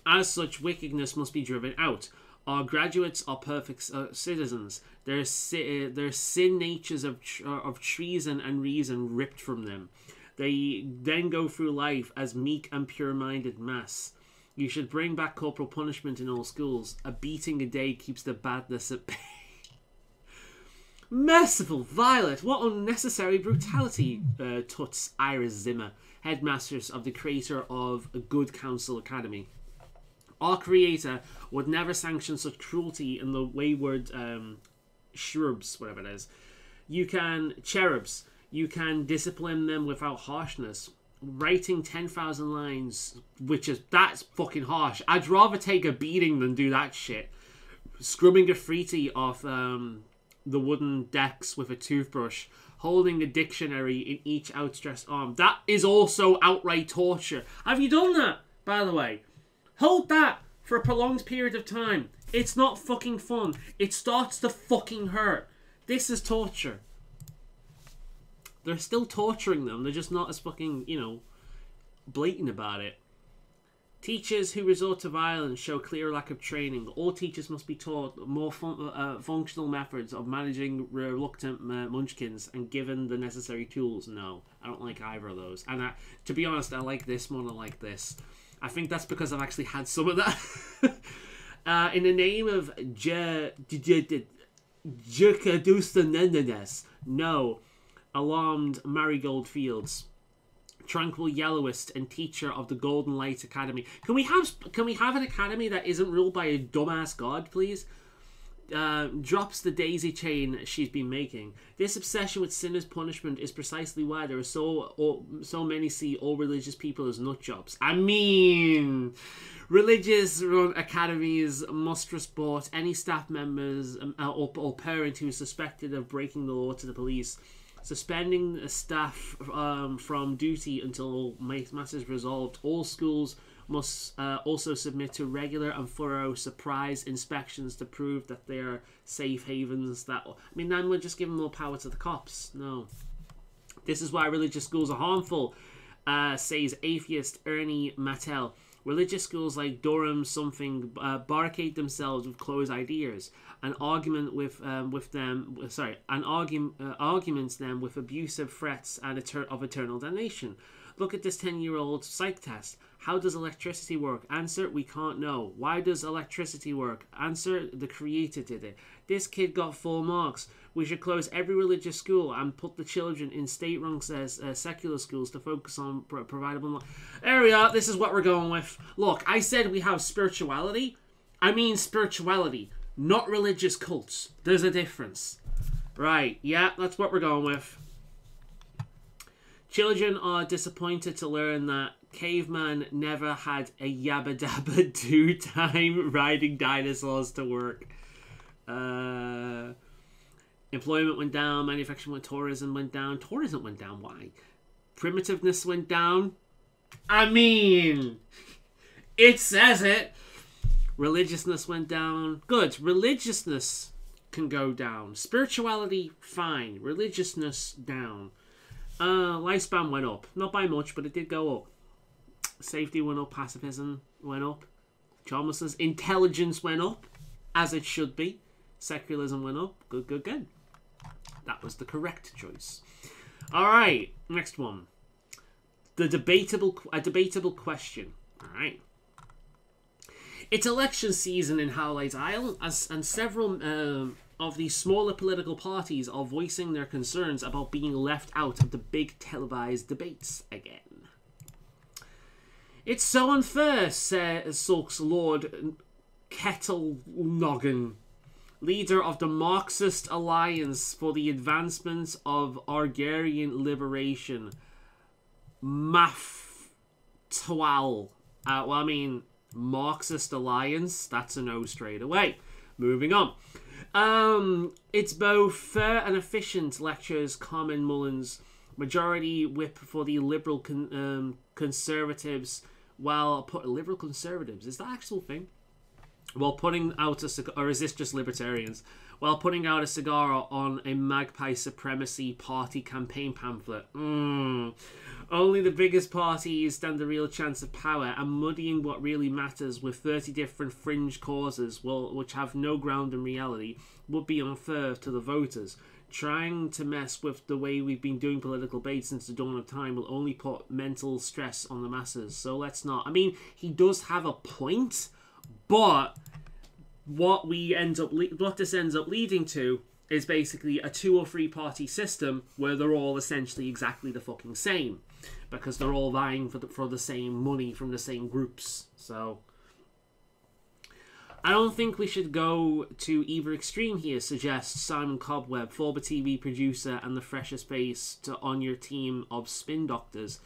As such, wickedness must be driven out. Our graduates are perfect citizens. Their sin natures of treason and reason ripped from them. They then go through life as meek and pure-minded mass. You should bring back corporal punishment in all schools. A beating a day keeps the badness at bay. Merciful Violet, what unnecessary brutality, tuts Iris Zimmer, headmistress of the creator of a Good Counsel Academy. Our creator would never sanction such cruelty in the wayward cherubs, whatever it is. Cherubs, you can discipline them without harshness. Writing 10,000 lines, that's fucking harsh. I'd rather take a beating than do that shit. Scrubbing graffiti off the wooden decks with a toothbrush, holding a dictionary in each outstretched arm. That is also outright torture. Have you done that, by the way? Hold that for a prolonged period of time. It's not fucking fun. It starts to fucking hurt. This is torture. They're still torturing them. They're just not as fucking, blatant about it. Teachers who resort to violence show clear lack of training. All teachers must be taught more functional methods of managing reluctant munchkins and given the necessary tools. No, I don't like either of those. And to be honest, I like this more than I like this. I think that's because I've actually had some of that. In the name of Jerkadustanenes, no. Alarmed Marigold Fields, tranquil yellowist and teacher of the Golden Light Academy. Can we have an academy that isn't ruled by a dumbass god, please? Drops the daisy chain she's been making. This obsession with sinner's punishment is precisely why there are so many see all religious people as nutjobs. I mean, religious run academies must report any staff members or parent who is suspected of breaking the law to the police. Suspending staff from duty until matters resolved. All schools must also submit to regular and thorough surprise inspections to prove that they are safe havens. Then we're just giving more power to the cops. No. This is why religious schools are harmful, says atheist Ernie Mattel. Religious schools like Durham barricade themselves with closed ideas. Arguments them with abusive threats and of eternal damnation. Look at this 10-year-old psych test. How does electricity work? Answer, we can't know. Why does electricity work? Answer, the creator did it. This kid got full marks. We should close every religious school and put the children in state-run secular schools to focus on providable. There we are. This is what we're going with. Look, I said we have spirituality. I mean spirituality, not religious cults. There's a difference. Right, yeah, that's what we're going with. Children are disappointed to learn that caveman never had a yabba dabba do time riding dinosaurs to work. Employment went down, manufacturing tourism went down. Tourism went down, why? Primitiveness went down. I mean, it says it. Religiousness went down. Good, religiousness can go down. Spirituality, fine. Religiousness, down. Lifespan went up. Not by much, but it did go up. Safety went up. Pacifism went up. Homelessness. Intelligence went up, as it should be. Secularism went up. Good, good, good. That was the correct choice. Alright, next one. A debatable question. Alright. It's election season in Howlite Isle, and several of the smaller political parties are voicing their concerns about being left out of the big televised debates again. It's so unfair, sulks Lord Kettlenoggin, leader of the Marxist Alliance for the Advancement of Agrarian Liberation, MAFTWAL. Marxist Alliance, that's a no straight away. Moving on. It's both fair and efficient, lectures Carmen Mullins, majority whip for the Liberal Conservatives, Liberal Conservatives, is that actual thing? While putting out or is this just libertarians? while putting out a cigar on a Magpie Supremacy Party campaign pamphlet. Only the biggest parties stand a real chance of power, and muddying what really matters with 30 different fringe causes which have no ground in reality would be unfair to the voters. Trying to mess with the way we've been doing political debate since the dawn of time will only put mental stress on the masses. So let's not. I mean, he does have a point, but what this ends up leading to is basically a 2 or 3 party system where they're all essentially exactly the fucking same, because they're all vying for the same money from the same groups. So I don't think we should go to either extreme here, suggests Simon Cobweb, former TV producer and the freshest face on your team of spin doctors.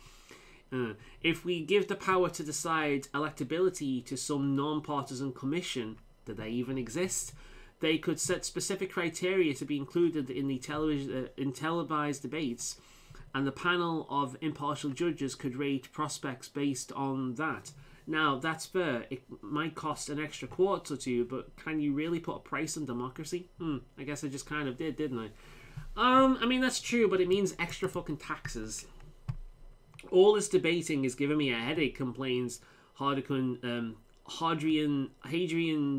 If we give the power to decide electability to some non-partisan commission, do they even exist? They could set specific criteria to be included in the televised debates, and the panel of impartial judges could rate prospects based on that. Now, that's fair. It might cost an extra quarter or two, but can you really put a price on democracy? I guess I just kind of did, didn't I? I mean, that's true, but it means extra fucking taxes. All this debating is giving me a headache, complains Hadrian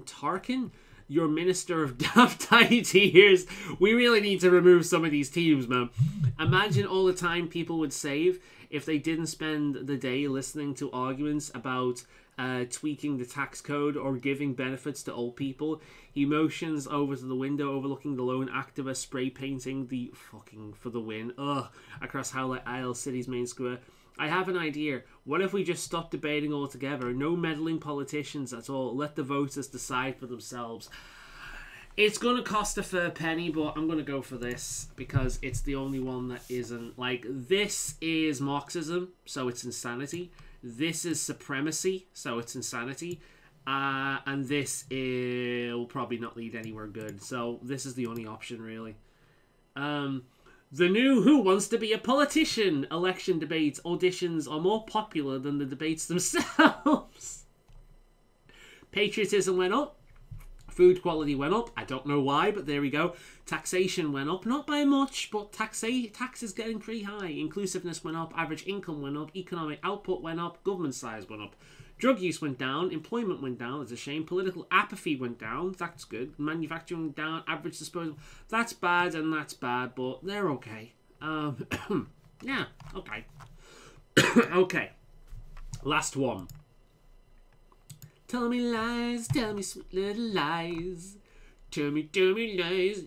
Tarkin, your minister of daft ideas. We really need to remove some of these teams, man. Imagine all the time people would save if they didn't spend the day listening to arguments about tweaking the tax code or giving benefits to old people. Emotions over to the window overlooking the lone activist spray painting the fucking for the win across Howlite Isle City's main square. I have an idea. What if we just stop debating altogether? No meddling politicians at all. Let the voters decide for themselves. It's going to cost a fair penny, but I'm going to go for this because it's the only one that isn't. Like, this is Marxism, so it's insanity. This is supremacy, so it's insanity. And this will probably not lead anywhere good. So this is the only option, really. The new Who Wants to Be a Politician election debates auditions are more popular than the debates themselves. Patriotism went up. Food quality went up. I don't know why, but there we go. Taxation went up. Not by much, but tax is getting pretty high. Inclusiveness went up. Average income went up. Economic output went up. Government size went up. Drug use went down. Employment went down. It's a shame. Political apathy went down. That's good. Manufacturing went down. Average disposal. That's bad and that's bad, but they're okay. Yeah, okay. Okay. Last one. Tell me lies, tell me sweet little lies. Tell me lies.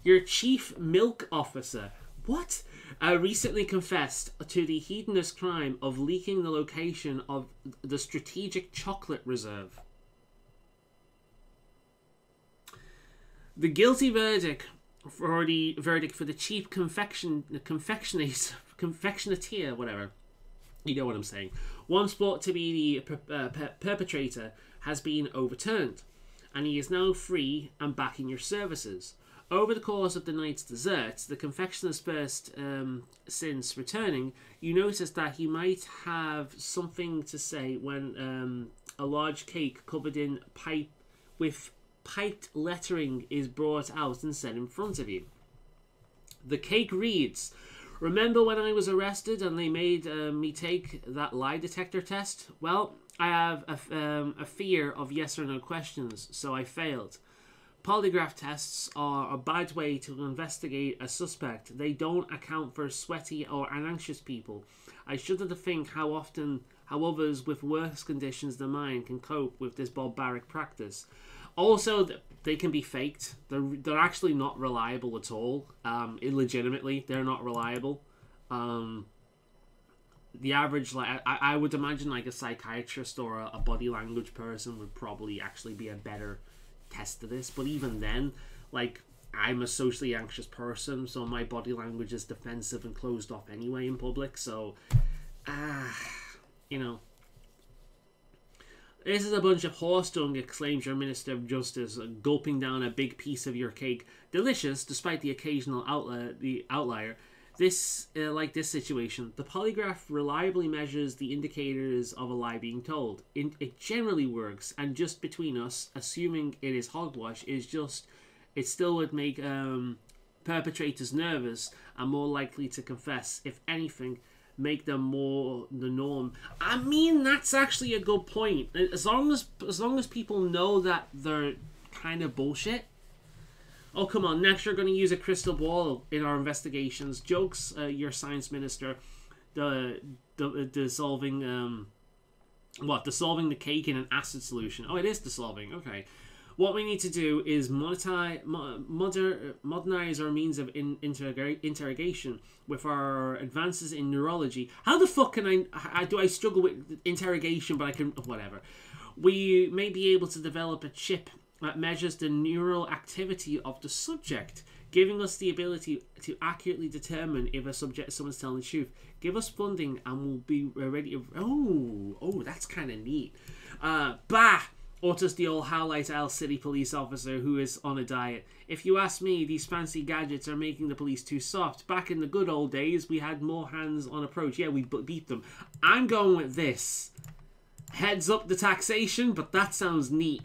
Your chief milk officer. What? Recently confessed to the hedonist crime of leaking the location of the strategic chocolate reserve. The guilty verdict for the chief confectionatier, whatever. You know what I'm saying. Once thought to be the perpetrator has been overturned, and he is now free and back in your services. Over the course of the night's desserts, the confectioner's first since returning, you notice that he might have something to say when a large cake covered in piped lettering is brought out and set in front of you. The cake reads, "Remember when I was arrested and they made me take that lie detector test? Well, I have a fear of yes or no questions, so I failed. Polygraph tests are a bad way to investigate a suspect. They don't account for sweaty or anxious people. I shudder to think how others with worse conditions than mine can cope with this barbaric practice. Also, they can be faked. They're actually not reliable at all. Illegitimately, they're not reliable. The average, like I would imagine, like a psychiatrist or a body language person would probably actually be a better test of this. But even then, like, I'm a socially anxious person, so my body language is defensive and closed off anyway in public. So, you know. This is a bunch of horse dung, exclaims your Minister of Justice, gulping down a big piece of your cake. Delicious, despite the occasional outlier. Like this situation, the polygraph reliably measures the indicators of a lie being told. It generally works, and just between us, assuming it is hogwash, it still would make perpetrators nervous and more likely to confess. If anything, make them more the norm. I mean, that's actually a good point. As long as people know that they're kind of bullshit. Oh, come on. Next, you're going to use a crystal ball in our investigations. Jokes, your science minister. Dissolving the cake in an acid solution. Oh, it is dissolving. Okay. What we need to do is modernize our means of interrogation with our advances in neurology. How the fuck can I struggle with interrogation, but I can... Whatever. We may be able to develop a chip that measures the neural activity of the subject, giving us the ability to accurately determine if someone's telling the truth. Give us funding and we'll be ready. Oh, that's kind of neat. Utters the old Howlite Isle city police officer who is on a diet. If you ask me, these fancy gadgets are making the police too soft. Back in the good old days, we had more hands-on approach. Yeah, we beat them. I'm going with this. Heads up the taxation, but that sounds neat.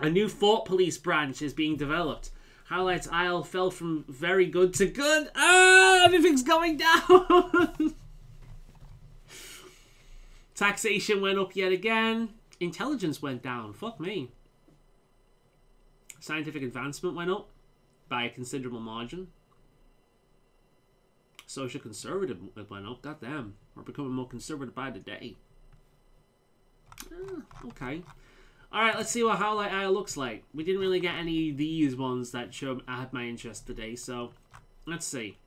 A new Fort Police branch is being developed. Howlite Isle fell from very good to good. Everything's going down. Taxation went up yet again. Intelligence went down. Fuck me. Scientific advancement went up by a considerable margin. Social conservative went up. Goddamn. We're becoming more conservative by the day. Okay. Alright, let's see what Howlite Isle looks like. We didn't really get any of these ones that had my interest today, so let's see.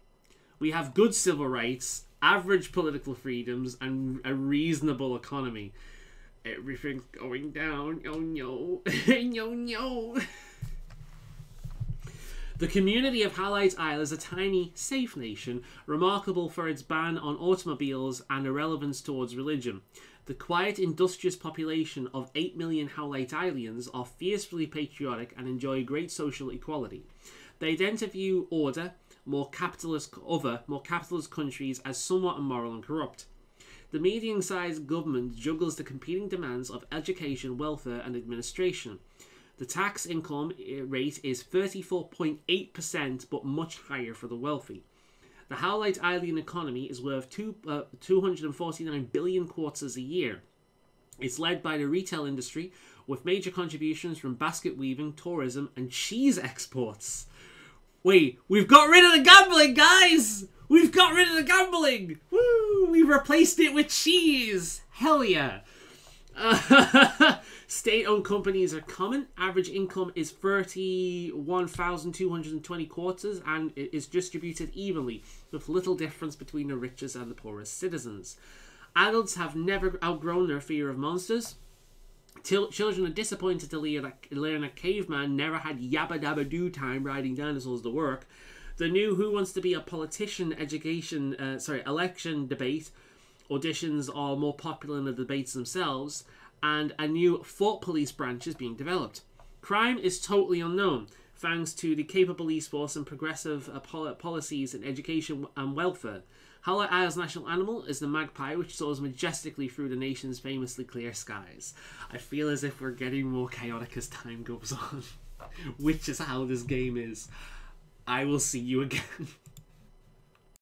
We have good civil rights, average political freedoms, and a reasonable economy. Everything's going down. Oh no. No, no. The community of Howlite Isle is a tiny, safe nation, remarkable for its ban on automobiles and irrelevance towards religion. The quiet, industrious population of 8 million Howlite Islians are fiercely patriotic and enjoy great social equality. They identify other, more capitalist countries as somewhat immoral and corrupt. The medium-sized government juggles the competing demands of education, welfare, and administration. The tax income rate is 34.8%, but much higher for the wealthy. The Howlite Island economy is worth 249 billion quarters a year. It's led by the retail industry, with major contributions from basket weaving, tourism, and cheese exports. Wait, we've got rid of the gambling, guys! We've got rid of the gambling! Woo! We replaced it with cheese! Hell yeah! State-owned companies are common. Average income is 31,220 quarters and it is distributed evenly, with little difference between the richest and the poorest citizens. Adults have never outgrown their fear of monsters. Children are disappointed to learn that caveman never had yabba dabba doo time riding dinosaurs to work. The new Who Wants to Be a Politician election debate auditions are more popular than the debates themselves, and a new Fort Police branch is being developed. Crime is totally unknown, thanks to the capable police force and progressive policies in education and welfare. Howlite Isle's national animal is the magpie, which soars majestically through the nation's famously clear skies. I feel as if we're getting more chaotic as time goes on, which is how this game is. I will see you again.